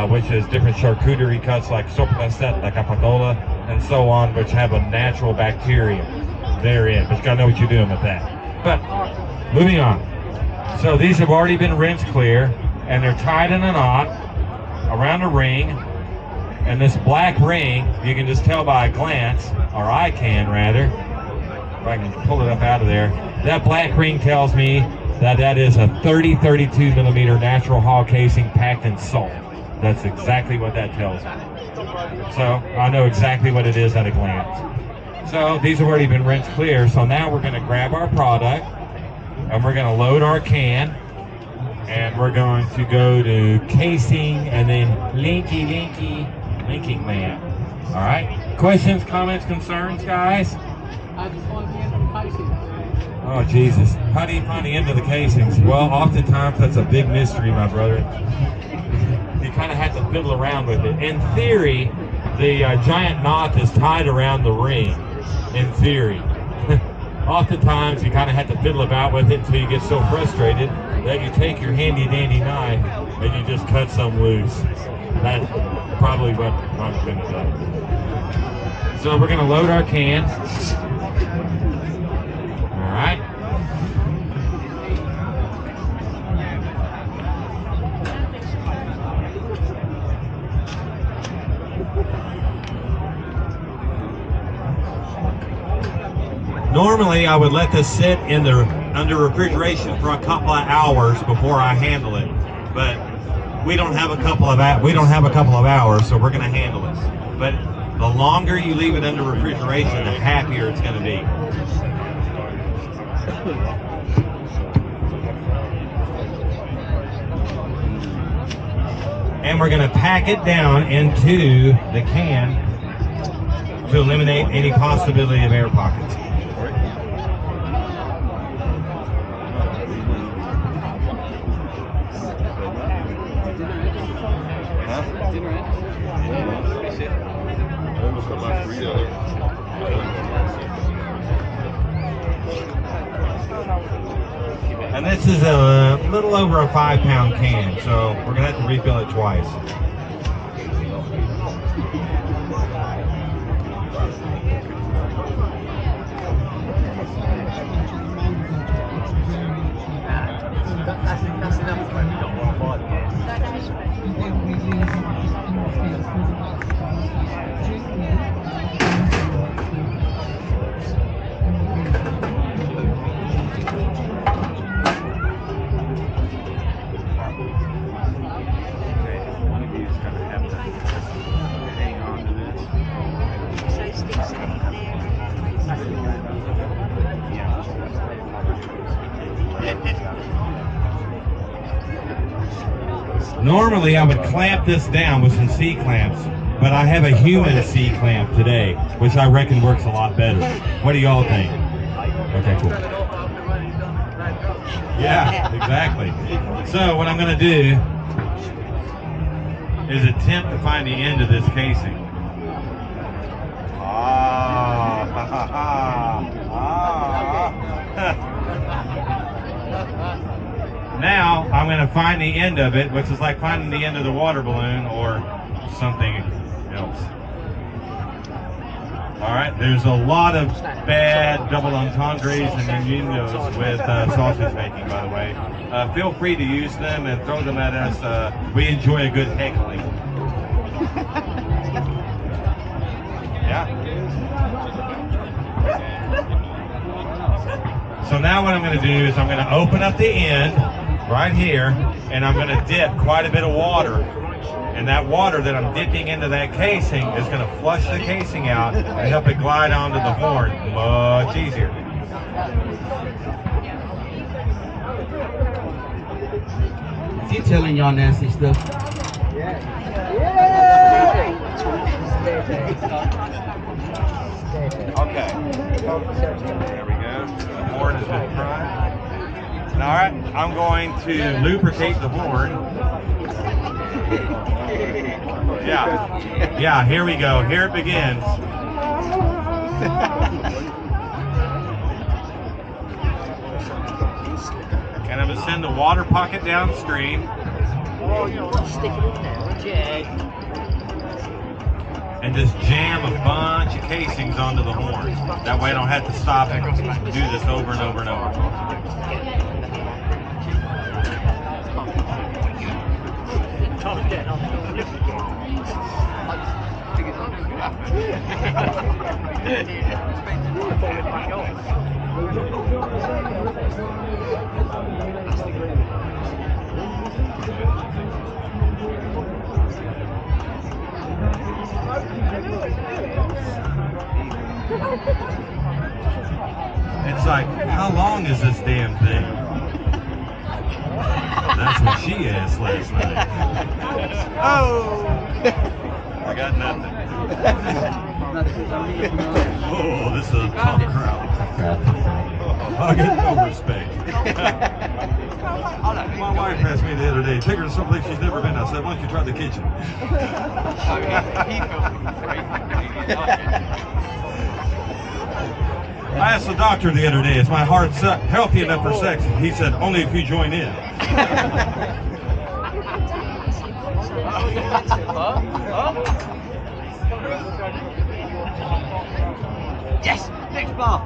which is different charcuterie cuts like sopraset, like capadola, and so on, which have a natural bacteria therein. But you gotta know what you're doing with that. But moving on. So these have already been rinsed clear, and they're tied in a knot around a ring. And this black ring, you can just tell by a glance, or I can rather, if I can pull it up out of there. That black ring tells me that that is a 32 millimeter natural hog casing packed in salt. That's exactly what that tells me. So I know exactly what it is at a glance. So these have already been rinsed clear. So now we're going to grab our product and we're going to load our can, and we're going to go to casing and then linking man. All right. Questions, comments, concerns, guys? How do you find the end of the casing? Oh, Jesus. How do you find the end of the casings? Well, oftentimes that's a big mystery, my brother. You kind of have to fiddle around with it. In theory, the giant knot is tied around the ring, in theory. Oftentimes, you kind of have to fiddle about with it until you get so frustrated that you take your handy-dandy knife and you just cut some loose. That's probably what I'm going to do. So we're going to load our can. All right. Normally, I would let this sit in the under refrigeration for a couple of hours before I handle it, but we don't have a couple of hours, so we're going to handle it. But the longer you leave it under refrigeration, the happier it's going to be. And we're going to pack it down into the can to eliminate any possibility of air pockets. And this is a little over a 5-pound can, so we're gonna have to refill it twice. That's enough when we don't want to buy the Normally I would clamp this down with some C-clamps, but I have a human C-clamp today, which I reckon works a lot better. What do y'all think? Okay, cool. Yeah, exactly. So what I'm going to do is attempt to find the end of this casing. Now I'm going to find the end of it, which is like finding the end of the water balloon or something else. All right, there's a lot of bad double entendres and innuendos with sausage making, by the way. Feel free to use them and throw them at us. We enjoy a good heckling. Yeah. So now what I'm going to do is I'm going to open up the end right here, and I'm going to dip quite a bit of water. And that water that I'm dipping into that casing is going to flush the casing out and help it glide onto the horn much easier. Is he telling y'all nasty stuff? Okay. There we go. The horn has been primed. All right, I'm going to lubricate the horn. Yeah, here we go. Here it begins. And I'm going to send the water pocket downstream. Stick it in there, Jay. And just jam a bunch of casings onto the horn. That way I don't have to stop and do this over and over and over. It's like, how long is this damn thing? That's what she asked last night. Oh! I got nothing. Oh, this is a tough crowd. I get no respect. My wife asked me the other day, take her to someplace she's never been. I said, why don't you try the kitchen? I asked the doctor the other day, is my heart healthy enough for sex? He said, only if you join in. Yes, next bar.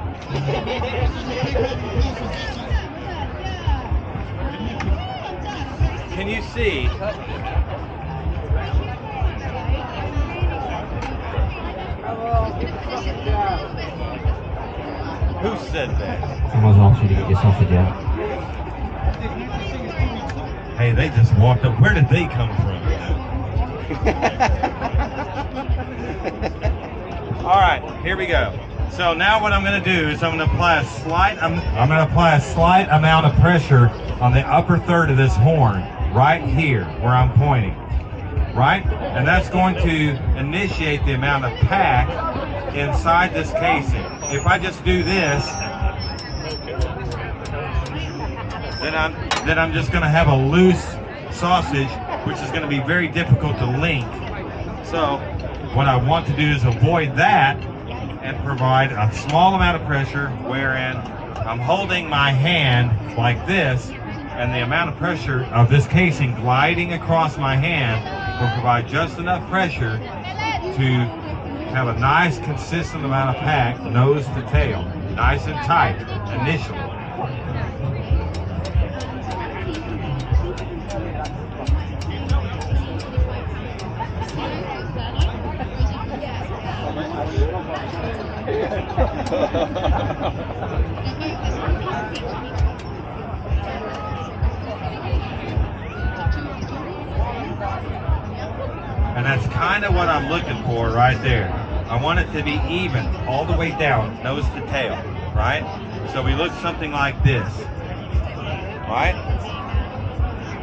Can you see? Who said that? Someone's asked you to get your sausage out. Hey, they just walked up. Where did they come from? All right, here we go. So now what I'm going to do is I'm going to apply a slight. I'm going to apply a slight amount of pressure on the upper third of this horn, right here where I'm pointing, right? And that's going to initiate the amount of pack inside this casing. If I just do this, then I'm just going to have a loose sausage, which is going to be very difficult to link. So what I want to do is avoid that and provide a small amount of pressure wherein I'm holding my hand like this, and the amount of pressure of this casing gliding across my hand will provide just enough pressure to have a nice consistent amount of pack, nose to tail, nice and tight initially. And that's kind of what I'm looking for right there. I want it to be even all the way down, nose to tail, right? So we look something like this, right?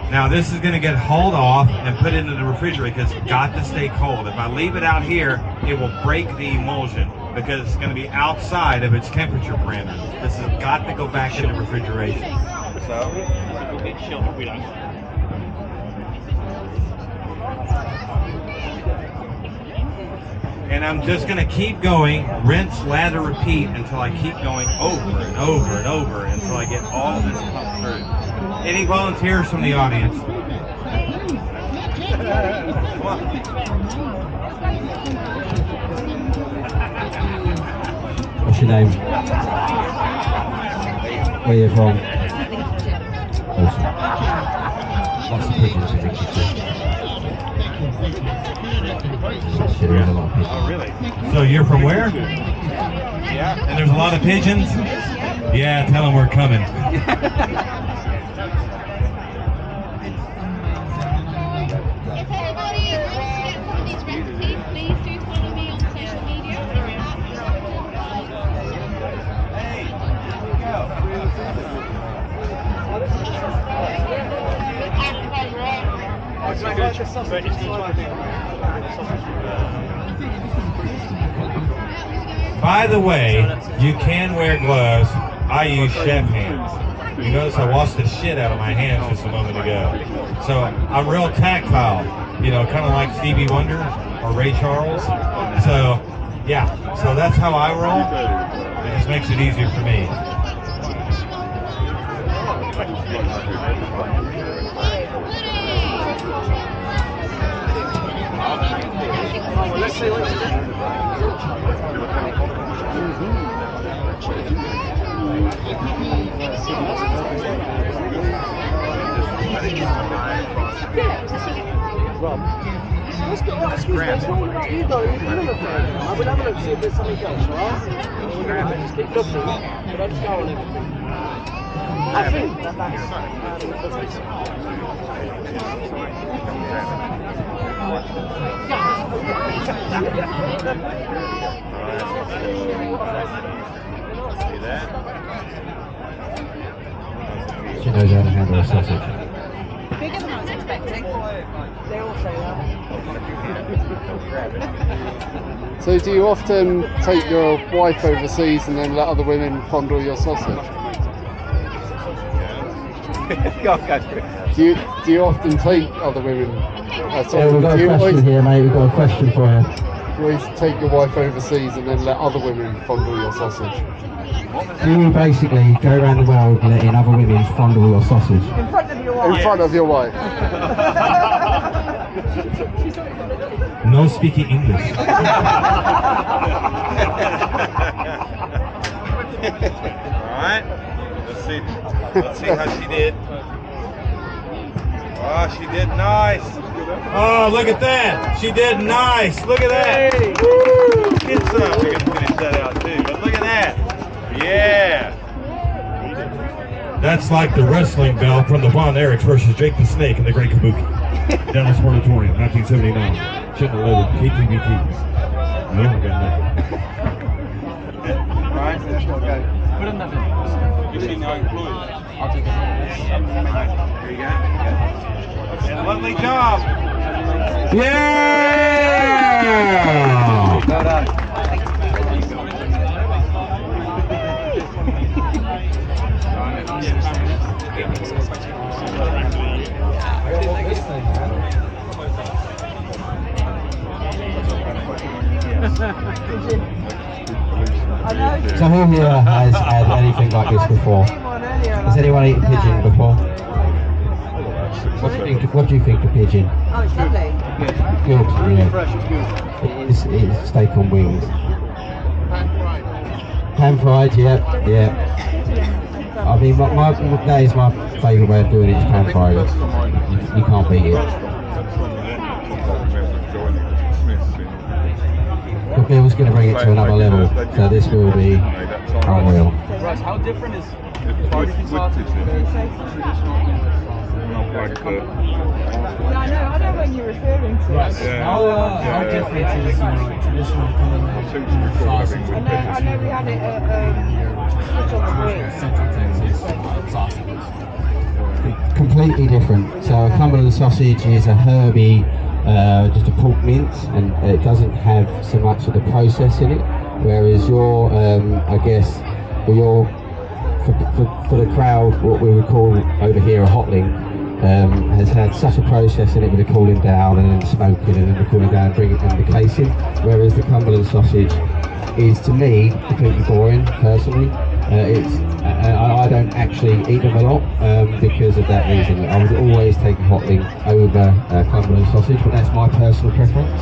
Now this is going to get hauled off and put into the refrigerator because it's got to stay cold. If I leave it out here, it will break the emulsion because it's going to be outside of its temperature parameter. This has got to go back into refrigeration. So And I'm just going to keep going, rinse, lather, repeat until I keep going over and over and over until I get all this pumped through. Any volunteers from the audience? Come on. What's your name? Where are you from? Awesome. Lots of pigeons in Lincolnshire. Shit, there's a lot of pigeons. Oh, really? So you're from where? Yeah. And there's a lot of pigeons? Yeah, tell them we're coming. If anybody wants to get some of these recipes, please do follow me on social media. By the way, you can wear gloves. I use chef hands. You notice I washed the shit out of my hands just a moment ago. So I'm real tactile, you know, kind of like Stevie Wonder or Ray Charles. So yeah, so that's how I roll. It just makes it easier for me. Let's see what you do. Let's go. Excuse me, it's not about you though. You're doing okay. I will have a look, see if there's something else, right? We're going to just keep looking, but I'll just go on everything. I think that's See that? She knows how to handle a sausage. Bigger than I was expecting. they all say that. So do you often take your wife overseas and then let other women fondle your sausage? Do you often take other women? Yeah, we've got a question here, mate. We've got a question for you. Do you always take your wife overseas and then let other women fondle your sausage? Do you basically go around the world letting other women fondle your sausage? In front of your wife. In front of your wife? No speaking English. Alright, let's see how she did. Oh, she did nice. Oh, look at that. She did nice. Look at that. Woo! Get some. We're going to finish that out too, but look at that. Yeah. That's like the wrestling bell from the Von Erichs versus Jake the Snake and the Great Kabuki. Dallas Auditorium, 1979. Shouldn't have loaded KTVT. No, I got nothing. Alright, okay. Put in nothing. You see now included. I'll take it. There you go. And lovely job. Yeah! Well done. So who here has had anything like this before? Has anyone eaten pigeon before? What do you think of pigeon? Oh, it's lovely. Good, yeah. It is steak on wings. Pan fried, yeah. I mean, that is my favourite way of doing it, is pan fried. You can't beat it. The Bill's going to bring it to another level, so this will be unreal. Russ, how different is barbecue sausage compared to traditional? Yeah, I know what you're referring to. How different is traditional sausage? I know we had it at Central sausages. Completely different. So a Cumberland sausage is a herby, just a pork mince, and it doesn't have so much of the process in it. Whereas your, I guess, for the crowd, what we would call over here a hotling, has had such a process in it with the cooling down and then smoking and then the cooling down, bring it in the casing, whereas the Cumberland sausage is, to me, completely boring personally. I don't actually eat them a lot because of that reason. I would always take a hot link over Cumberland sausage, but that's my personal preference.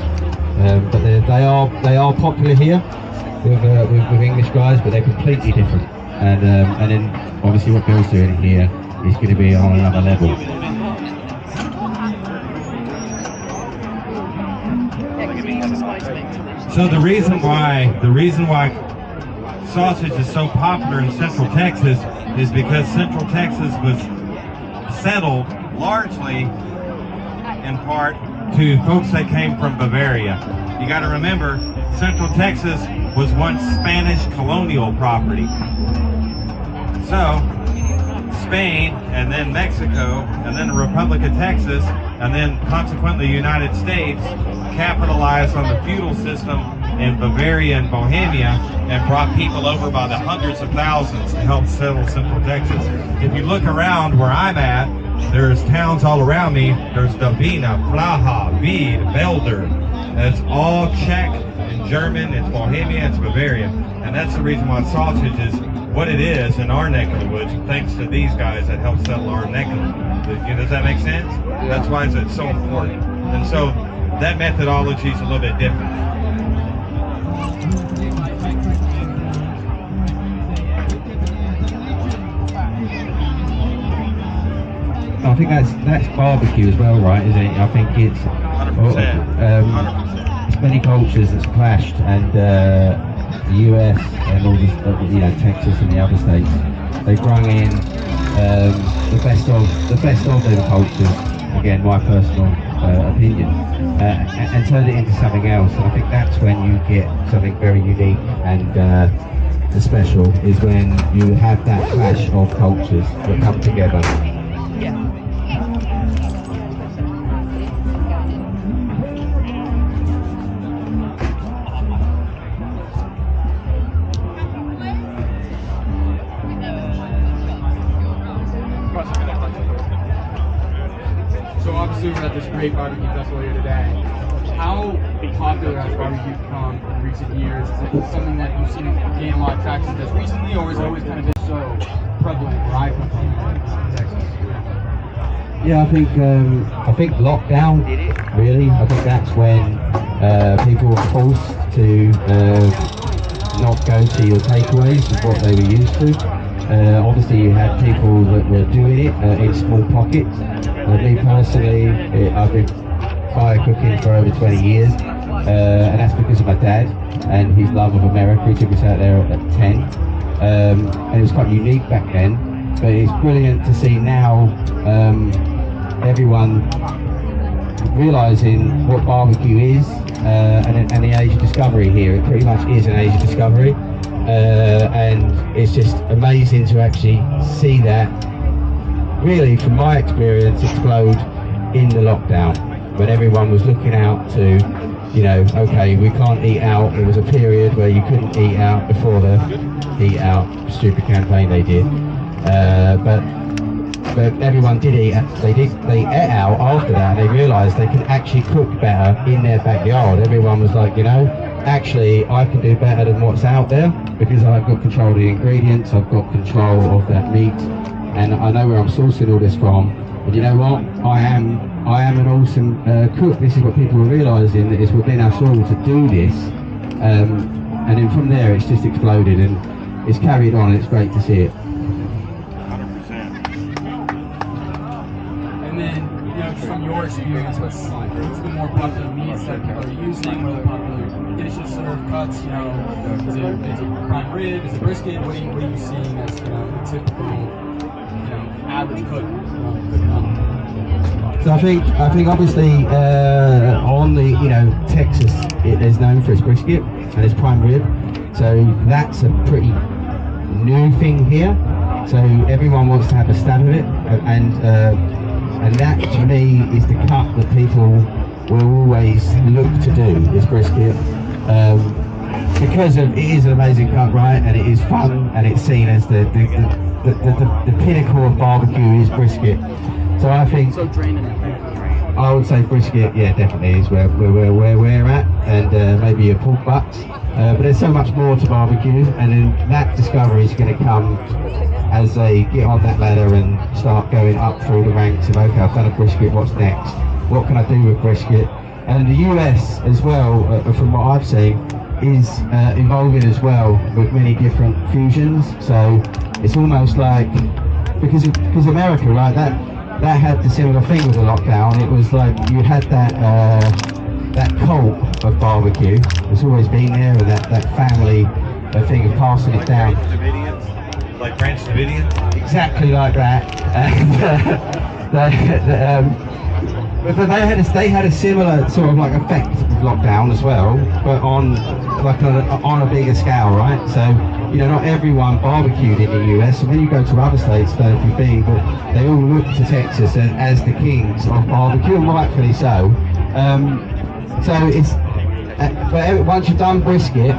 But they are popular here with English guys, but they're completely different. And then obviously what Bill's doing here is going to be on another level. So the reason why sausage is so popular in Central Texas is because Central Texas was settled largely in part to folks that came from Bavaria. You got to remember, Central Texas was once Spanish colonial property. So Spain, and then Mexico, and then the Republic of Texas, and then consequently the United States capitalized on the feudal system in Bavaria and Bohemia and brought people over by the hundreds of thousands to help settle Central Texas. If you look around where I'm at, there's towns all around me. There's Davina, Praha, Wied, Belder. It's all Czech and German, it's Bohemia, it's Bavaria. And that's the reason why sausage is what it is in our neck of the woods, thanks to these guys that helped settle our neck of the woods. Does that make sense? Yeah. That's why it's so important. And so that methodology is a little bit different. I think that's barbecue as well, right? Isn't it? I think it's 100%. Many cultures that's clashed, and the US and all this, Texas and the other states, they brought in the best of them cultures. Again, my personal opinion, and turned it into something else. And I think that's when you get something very unique and special. Is when you have that clash of cultures that come together. So obviously we're at this great barbecue festival here today. How popular has barbecue become in recent years? Is it something that you've seen gain a lot of traction just recently, or has it always kind of been so prevalent where I come from in Texas? Yeah, I think lockdown did it. Really, I think that's when people were forced to not go to your takeaways with what they were used to. Obviously, you had people that were doing it in small pockets. Me personally, I've been fire cooking for over 20 years, and that's because of my dad and his love of America. He took us out there at 10, and it was quite unique back then. But it's brilliant to see now everyone realising what barbecue is, and the age of discovery here. It pretty much is an age of discovery. And it's just amazing to actually see that, really, from my experience, explode in the lockdown, when everyone was looking out to, okay, we can't eat out. There was a period where you couldn't eat out before the eat out stupid campaign they did, but everyone did eat. They ate out after that. They realised they can actually cook better in their backyard. Everyone was like, actually, I can do better than what's out there because I've got control of the ingredients, I've got control of that meat, and I know where I'm sourcing all this from. And you know what? I am an awesome cook. This is what people are realising, that it's within us all to do this, and then from there it's just exploded and it's carried on, and it's great to see it. 100%. And then, from your experience, what's the more popular meats that people are using, or the popular dishes served, cuts? Is it prime rib? Is it brisket? What are you seeing as a typical average cook cooking up? So I think obviously on the Texas, it is known for its brisket and its prime rib. So that's a pretty new thing here. So everyone wants to have a stab of it, and that to me is the cut that people will always look to do, is brisket, because it is an amazing cut, right? And it is fun, and it's seen as the pinnacle of barbecue is brisket. So I think, So draining. I would say brisket, yeah, definitely is where we're at, and maybe a pork butts. But there's so much more to barbecue, and then that discovery is going to come as they get on that ladder and start going up through the ranks of, okay, I've done a brisket, what's next? What can I do with brisket? And the US as well, from what I've seen, is evolving as well with many different fusions. So it's almost like, because America, right, that had the similar thing with the lockdown. It was like you had that cult of barbecue. It's always been there, and that family thing of passing it down. Like French Davidians? Exactly like that. And, but they had a similar sort of like effect of lockdown as well, but on a bigger scale, right? So, you know, not everyone barbecued in the US, and when you go to other states, don't know if you've been, but they all look to Texas as the kings of barbecue, and rightfully so. So it's, but once you've done brisket,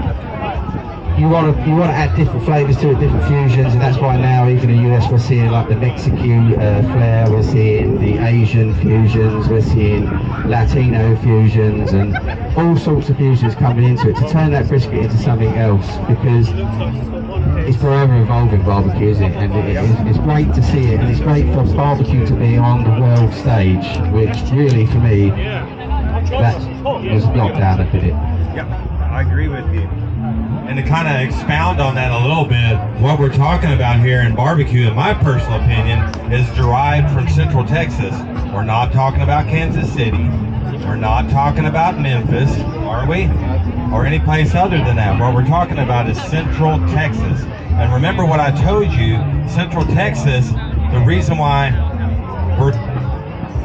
you want to add different flavors to it, different fusions, and that's why now even in the US we're seeing like the Mexican flair, we're seeing the Asian fusions, we're seeing Latino fusions, and all sorts of fusions coming into it to turn that brisket into something else, because it's forever evolving barbecue, isn't it? And it's great to see it, and it's great for barbecue to be on the world stage, which really for me, that was lockdown that did it. Yep, I agree with you. And to kind of expound on that a little bit, what we're talking about here in barbecue, in my personal opinion, is derived from Central Texas. We're not talking about Kansas City. We're not talking about Memphis, are we? Or any place other than that. What we're talking about is Central Texas. And remember what I told you, Central Texas, the reason why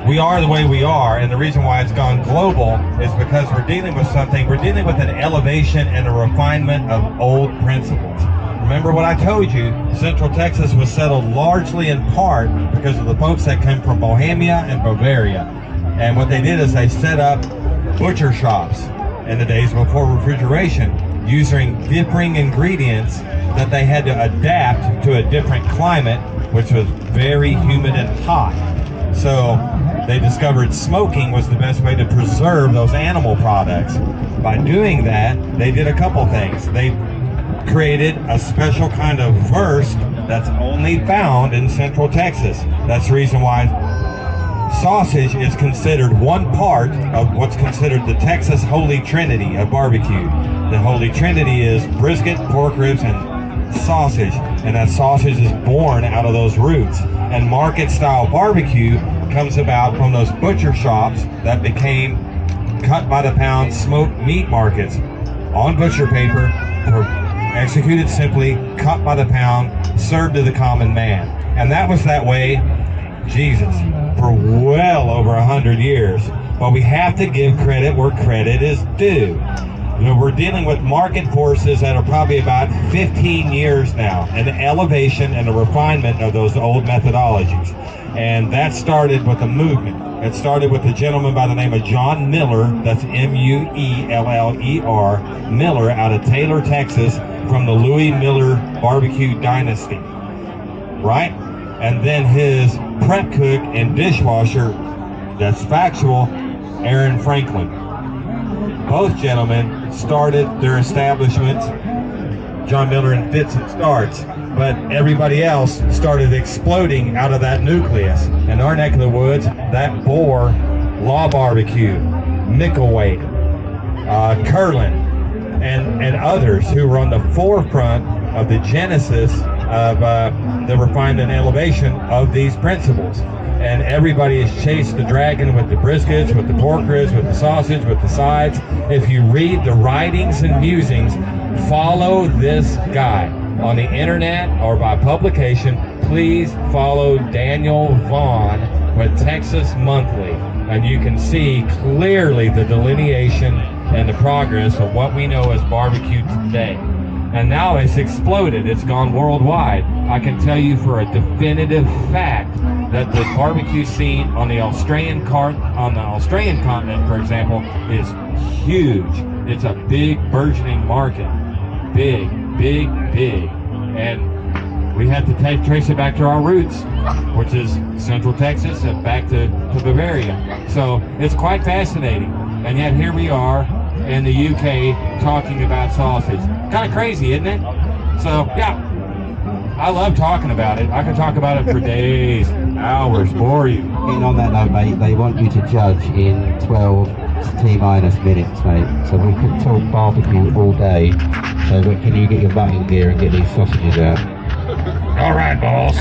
we are the way we are, and the reason why it's gone global is because we're dealing with an elevation and a refinement of old principles. Remember what I told you, Central Texas was settled largely in part because of the folks that came from Bohemia and Bavaria. And what they did is they set up butcher shops in the days before refrigeration, using differing ingredients that they had to adapt to a different climate, which was very humid and hot. So they discovered smoking was the best way to preserve those animal products. By doing that, they did a couple things. They created a special kind of wurst that's only found in Central Texas. That's the reason why sausage is considered one part of what's considered the Texas Holy Trinity of barbecue. The Holy Trinity is brisket, pork ribs, and sausage, and that sausage is born out of those roots. And market style barbecue comes about from those butcher shops that became cut by the pound smoked meat markets on butcher paper, executed simply, cut by the pound, served to the common man. And that was that way, Jesus, for well over 100 years. But we have to give credit where credit is due. You know, we're dealing with market forces that are probably about 15 years now, an elevation and a refinement of those old methodologies. And that started with a movement. It started with a gentleman by the name of John Miller, that's M-U-E-L-L-E-R, Miller, out of Taylor, Texas, from the Louis Miller barbecue dynasty, right? And then his prep cook and dishwasher, that's factual, Aaron Franklin. Both gentlemen started their establishments, John Miller in fits and starts, but everybody else started exploding out of that nucleus. In our neck of the woods, that bore Law Barbecue, Micklethwait, Curlin, and others who were on the forefront of the genesis of the refinement and elevation of these principles. And everybody has chased the dragon with the briskets, with the pork ribs, with the sausage, with the sides. If you read the writings and musings, follow this guy on the internet or by publication. Please follow Daniel Vaughn with Texas Monthly, and you can see clearly the delineation and the progress of what we know as barbecue today. And now it's exploded. It's gone worldwide. I can tell you for a definitive fact that the barbecue scene on the Australian continent, for example, is huge. It's a big burgeoning market. Big. And we had to trace it back to our roots, which is Central Texas and back to Bavaria. So it's quite fascinating. And yet here we are in the UK talking about sausage. Kind of crazy, isn't it? So yeah, I love talking about it. I can talk about it for days, hours, bore you. And on that note, mate, they want you to judge in 12 T-minus minutes, mate. So we could talk barbecue all day. So can you get your butt in gear and get these sausages out? All right, balls.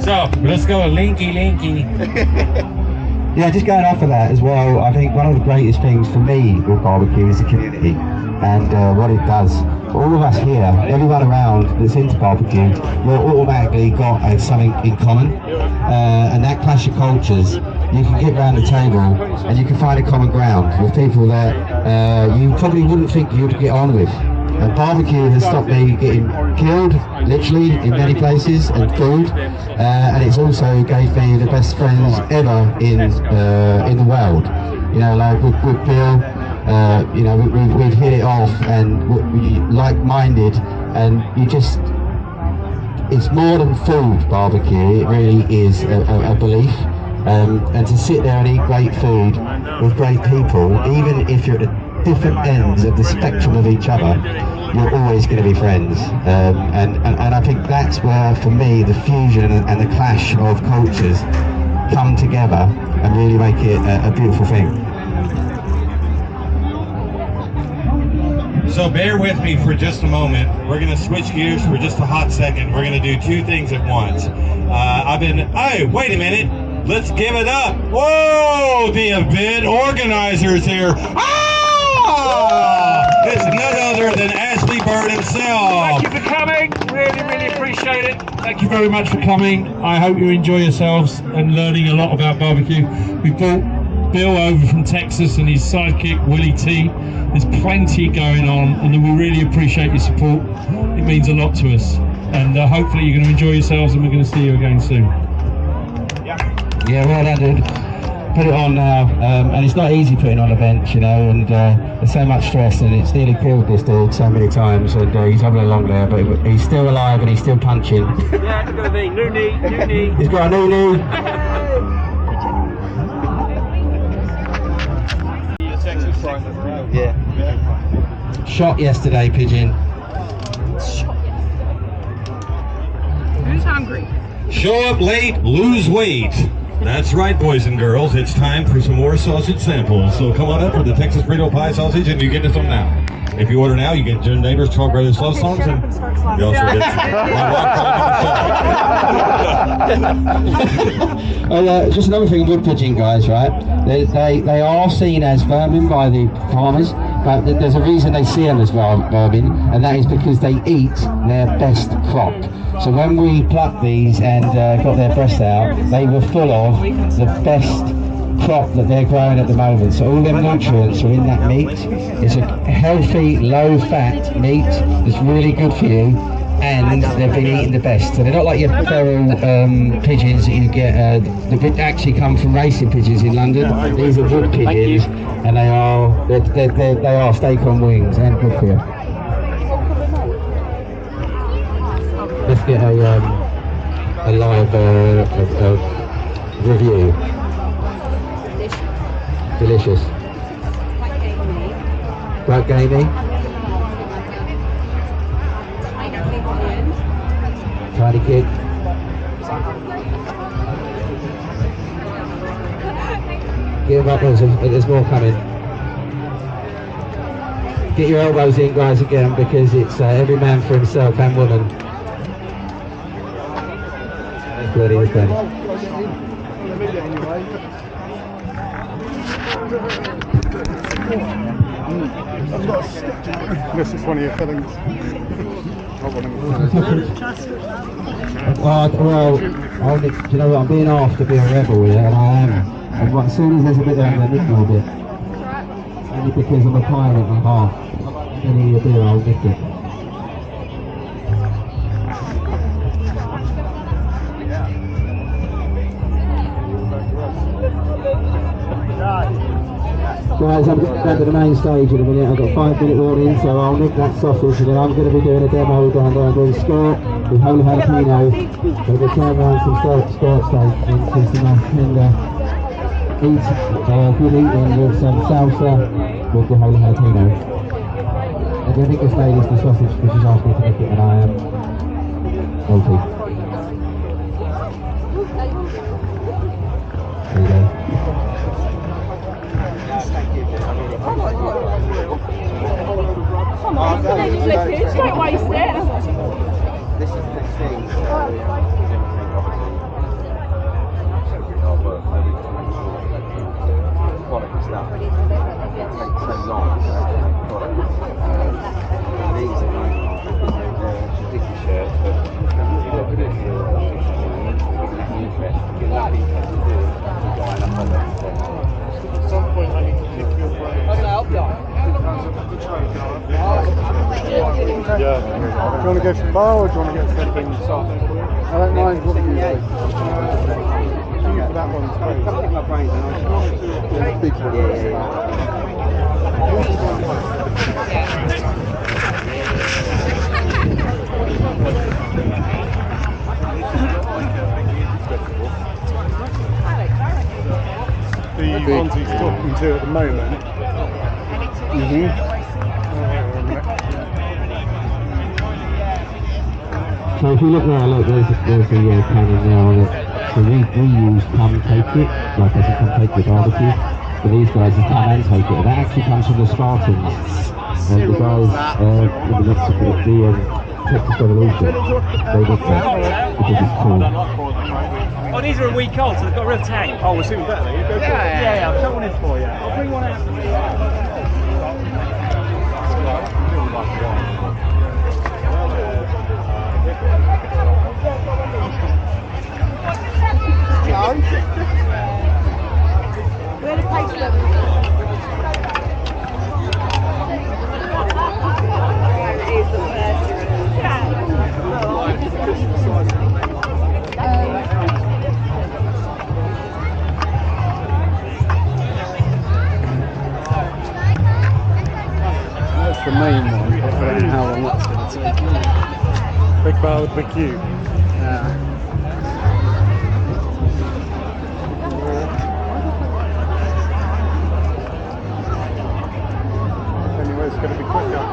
So let's go linky. Yeah, just going off of that as well, I think one of the greatest things for me with barbecue is the community and what it does. All of us here, everyone around that's into barbecue, we're automatically got something in common, and that clash of cultures, you can get around the table and you can find a common ground with people that you probably wouldn't think you'd get on with. And barbecue has stopped me getting killed, literally, in many places, and food. And it's also gave me the best friends ever in the world. You know, like with Bill, you know, we've hit it off and we're like-minded, and you just, it's more than food, barbecue. It really is a belief. And to sit there and eat great food with great people, even if you're at the different ends of the spectrum of each other, you're always going to be friends, and I think that's where, for me, the fusion and the clash of cultures come together and really make it a beautiful thing. So bear with me for just a moment. We're going to switch gears for just a hot second. We're going to do two things at once. Hey, wait a minute. Let's give it up. Whoa, the event organizers here. It's none other than Ashley Bird himself. Thank you for coming. Really appreciate it. Thank you very much for coming. I hope you enjoy yourselves and learning a lot about barbecue. We brought Bill over from Texas and his sidekick, Willi T. There's plenty going on, and we really appreciate your support. It means a lot to us. And hopefully you're going to enjoy yourselves, and we're going to see you again soon. Yeah, well done, dude. Put it on now, and it's not easy putting on a bench, you know, and there's so much stress, and it's nearly killed this dude so many times, and he's having along there, but he's still alive and he's still punching. Yeah, it's going to be new knee. He's got a new knee. Yeah. Shot yesterday, pigeon. Who's hungry? Show up late, lose weight. That's right, boys and girls. It's time for some more sausage samples. So come on up for the Texas Frito pie sausage, and you get some now. If you order now, you get Jim Neighbors 12 Brothers Love Songs, and you also get just another thing with pigeon guys, right? They are seen as vermin by the farmers, but there's a reason they see them as vermin, and that is because they eat their best crop. So when we plucked these and got their breasts out, they were full of the best crop that they're growing at the moment. So all them nutrients are in that meat. It's a healthy, low-fat meat that's really good for you, and they've been eating the best. So they're not like your feral pigeons that you get that actually come from racing pigeons in London. These are wood pigeons, and they are steak on wings and good for you. Let's get a live review. Delicious. Quite gamey. Tiny kid. Get him up, there's more coming. Get your elbows in, guys, again, because it's every man for himself and woman. Bloody is plenty. This is one of your fillings. Well, do you know what? I'm being asked to be a rebel here, and I am. And as soon as there's a bit there, I'm going to nick a little bit. Only because I'm a pirate and half. Any of you beer, I'll nick it. Guys, I'm going down to the main stage in a minute. I've got 5-minute warning, so I'll nick that sausage, and then I'm going to be doing a demo down there doing skirt with holy jalapeno. So we'll turn around some skirt steak into some good eating with some salsa with the holy jalapeno. And the biggest lady is the sausage because she's asked me to make it, and I am guilty. There you go. Come on, don't waste it. This is the thing. Quality stuff. It takes so long. These are sticky shirts, but you've got to do it for interest. Get that interest to do it. At some point I need to pick your brain. I can help you. Yeah. Do you want to go for bar or do you want to get something soft? I don't mind what you like. That one's great. I pick my brains and Yeah, big one. The ones he's talking to at the moment. So if you look there, look, there's the cannon there on it. So we use come take it, like I said, come take the barbecue. But these guys is come and take it. And that actually comes from the Spartans. And the guys in the Texas Revolution, they did that because it's cool. Oh, these are a week old, so they've got a real tang. Oh, we'll see what that is. Yeah, I'll put one in for you. I'll bring one out. Where the place That's the main one, but I don't know how long that's going to take. Big bar with big cube. Yeah. Anyway, it's going to be quicker.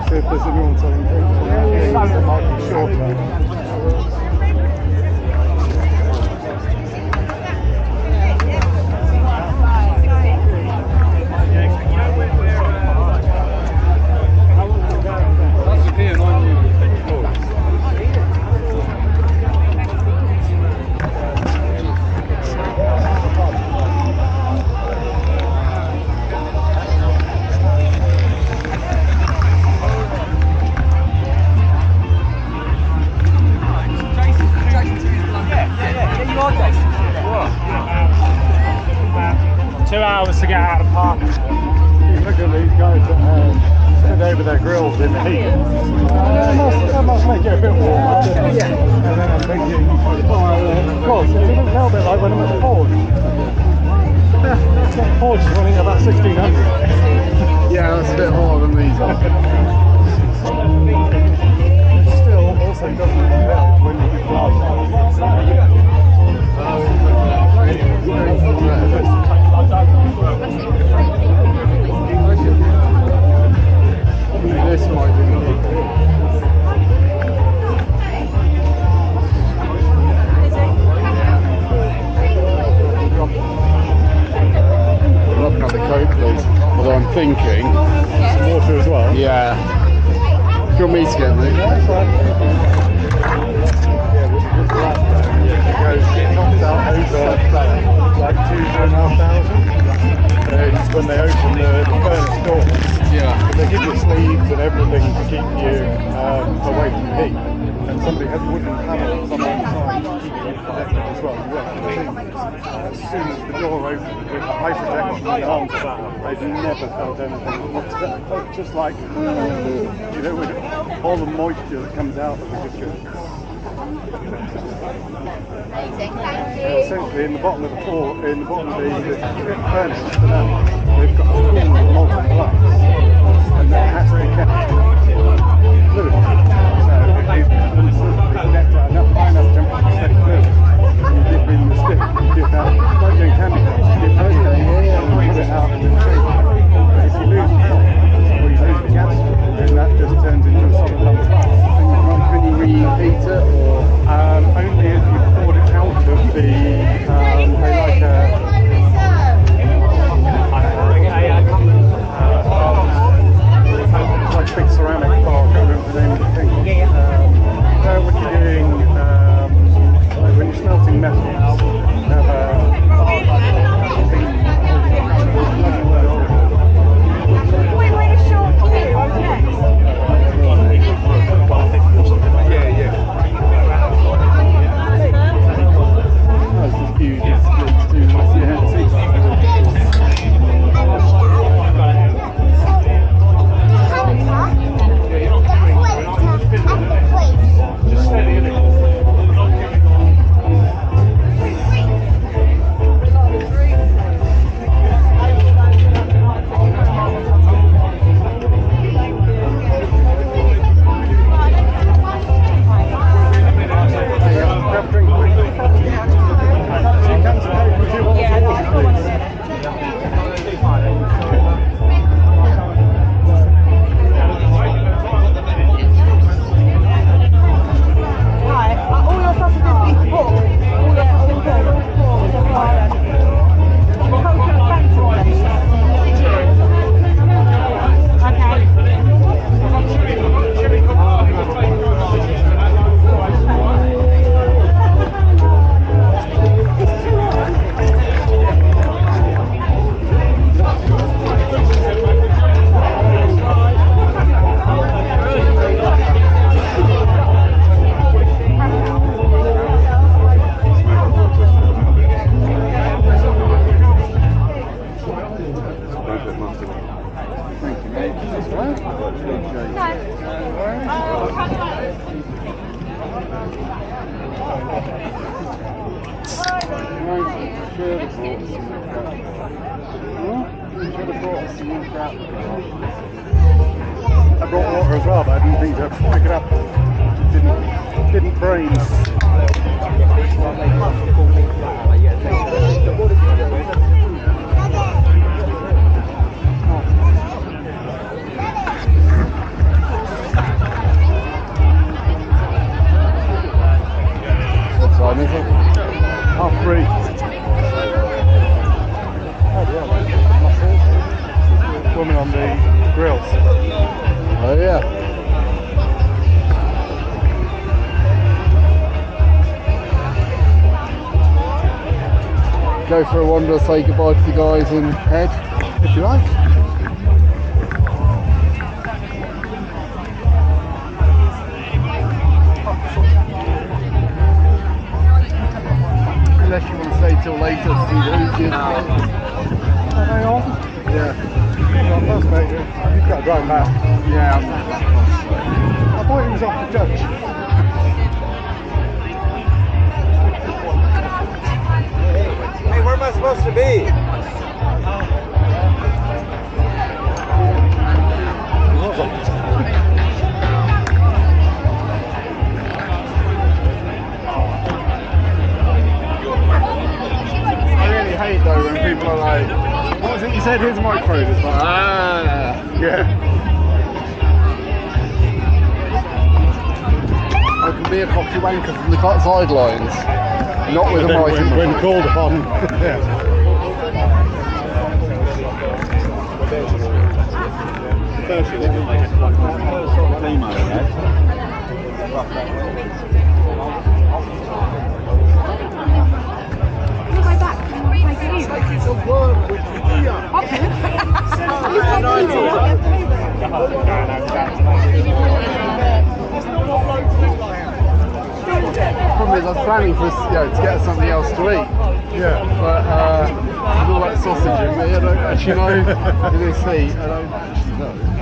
See if there's anyone selling drinks on that day that might be shorter. To get out of the park. You look at these guys that sit over their grills in the heat. That must make it a bit warmer. And then I'm thinking, of course, it's a little bit like when I'm at the forge. That forge is running about 1600. Yeah, that's a bit hotter than these. It still also doesn't help when you fly. This might be good. thinking. Some water as well. Yeah. Do you want me to get me? That's right. Yeah, this is the last it tops out over like 2,500. It's when they open the furnace door. Yeah. They give you sleeves and everything to keep you away from the heat. And somebody had wooden panels on one side to keep you protected as well. You weren't going to see. As soon as the door opened with the high protection and arms about, I'd never felt anything. Just like, you know, with all the moisture that comes out of it just goes. Essentially, in the bottom of the floor, in the bottom of the furnace, for them, they've got a pool of molten glass, and that has to be kept fluid. So if you connect at enough high enough temperature to stay fluid, you dip in the stick, you dip out, like doing candy crush, you dip in and put it out and then shake it. If you lose the top, or you lose the gas, then that just turns into a solid lump of glass. Can you reheat it, or only if you poured it out of the they like like a big ceramic bowl, I can't remember the name of the thing. When you're doing like when you're smelting metals, you have a thing. I brought water as well, but I didn't think to pick it up. Didn't brain. what time is it? 3:30. Woman on the grills. Oh yeah. Go for a wander, say goodbye to the guys and head, if you like. Unless you want to stay till later to see those. Hang on. Yeah. That's mate. You've got to drive back. Yeah, I'm not that close. I thought he was off the judge. Hey, where am I supposed to be? I really hate though when people are like, what was it you said, here's a microphone, it's like, yeah. I can be a cocky wanker from the sidelines, not with a microphone. When called upon. Yeah. Problem is, I was planning for to get us something else to eat. Yeah. But all that sausage in me, I don't actually know in this heat. I don't actually know.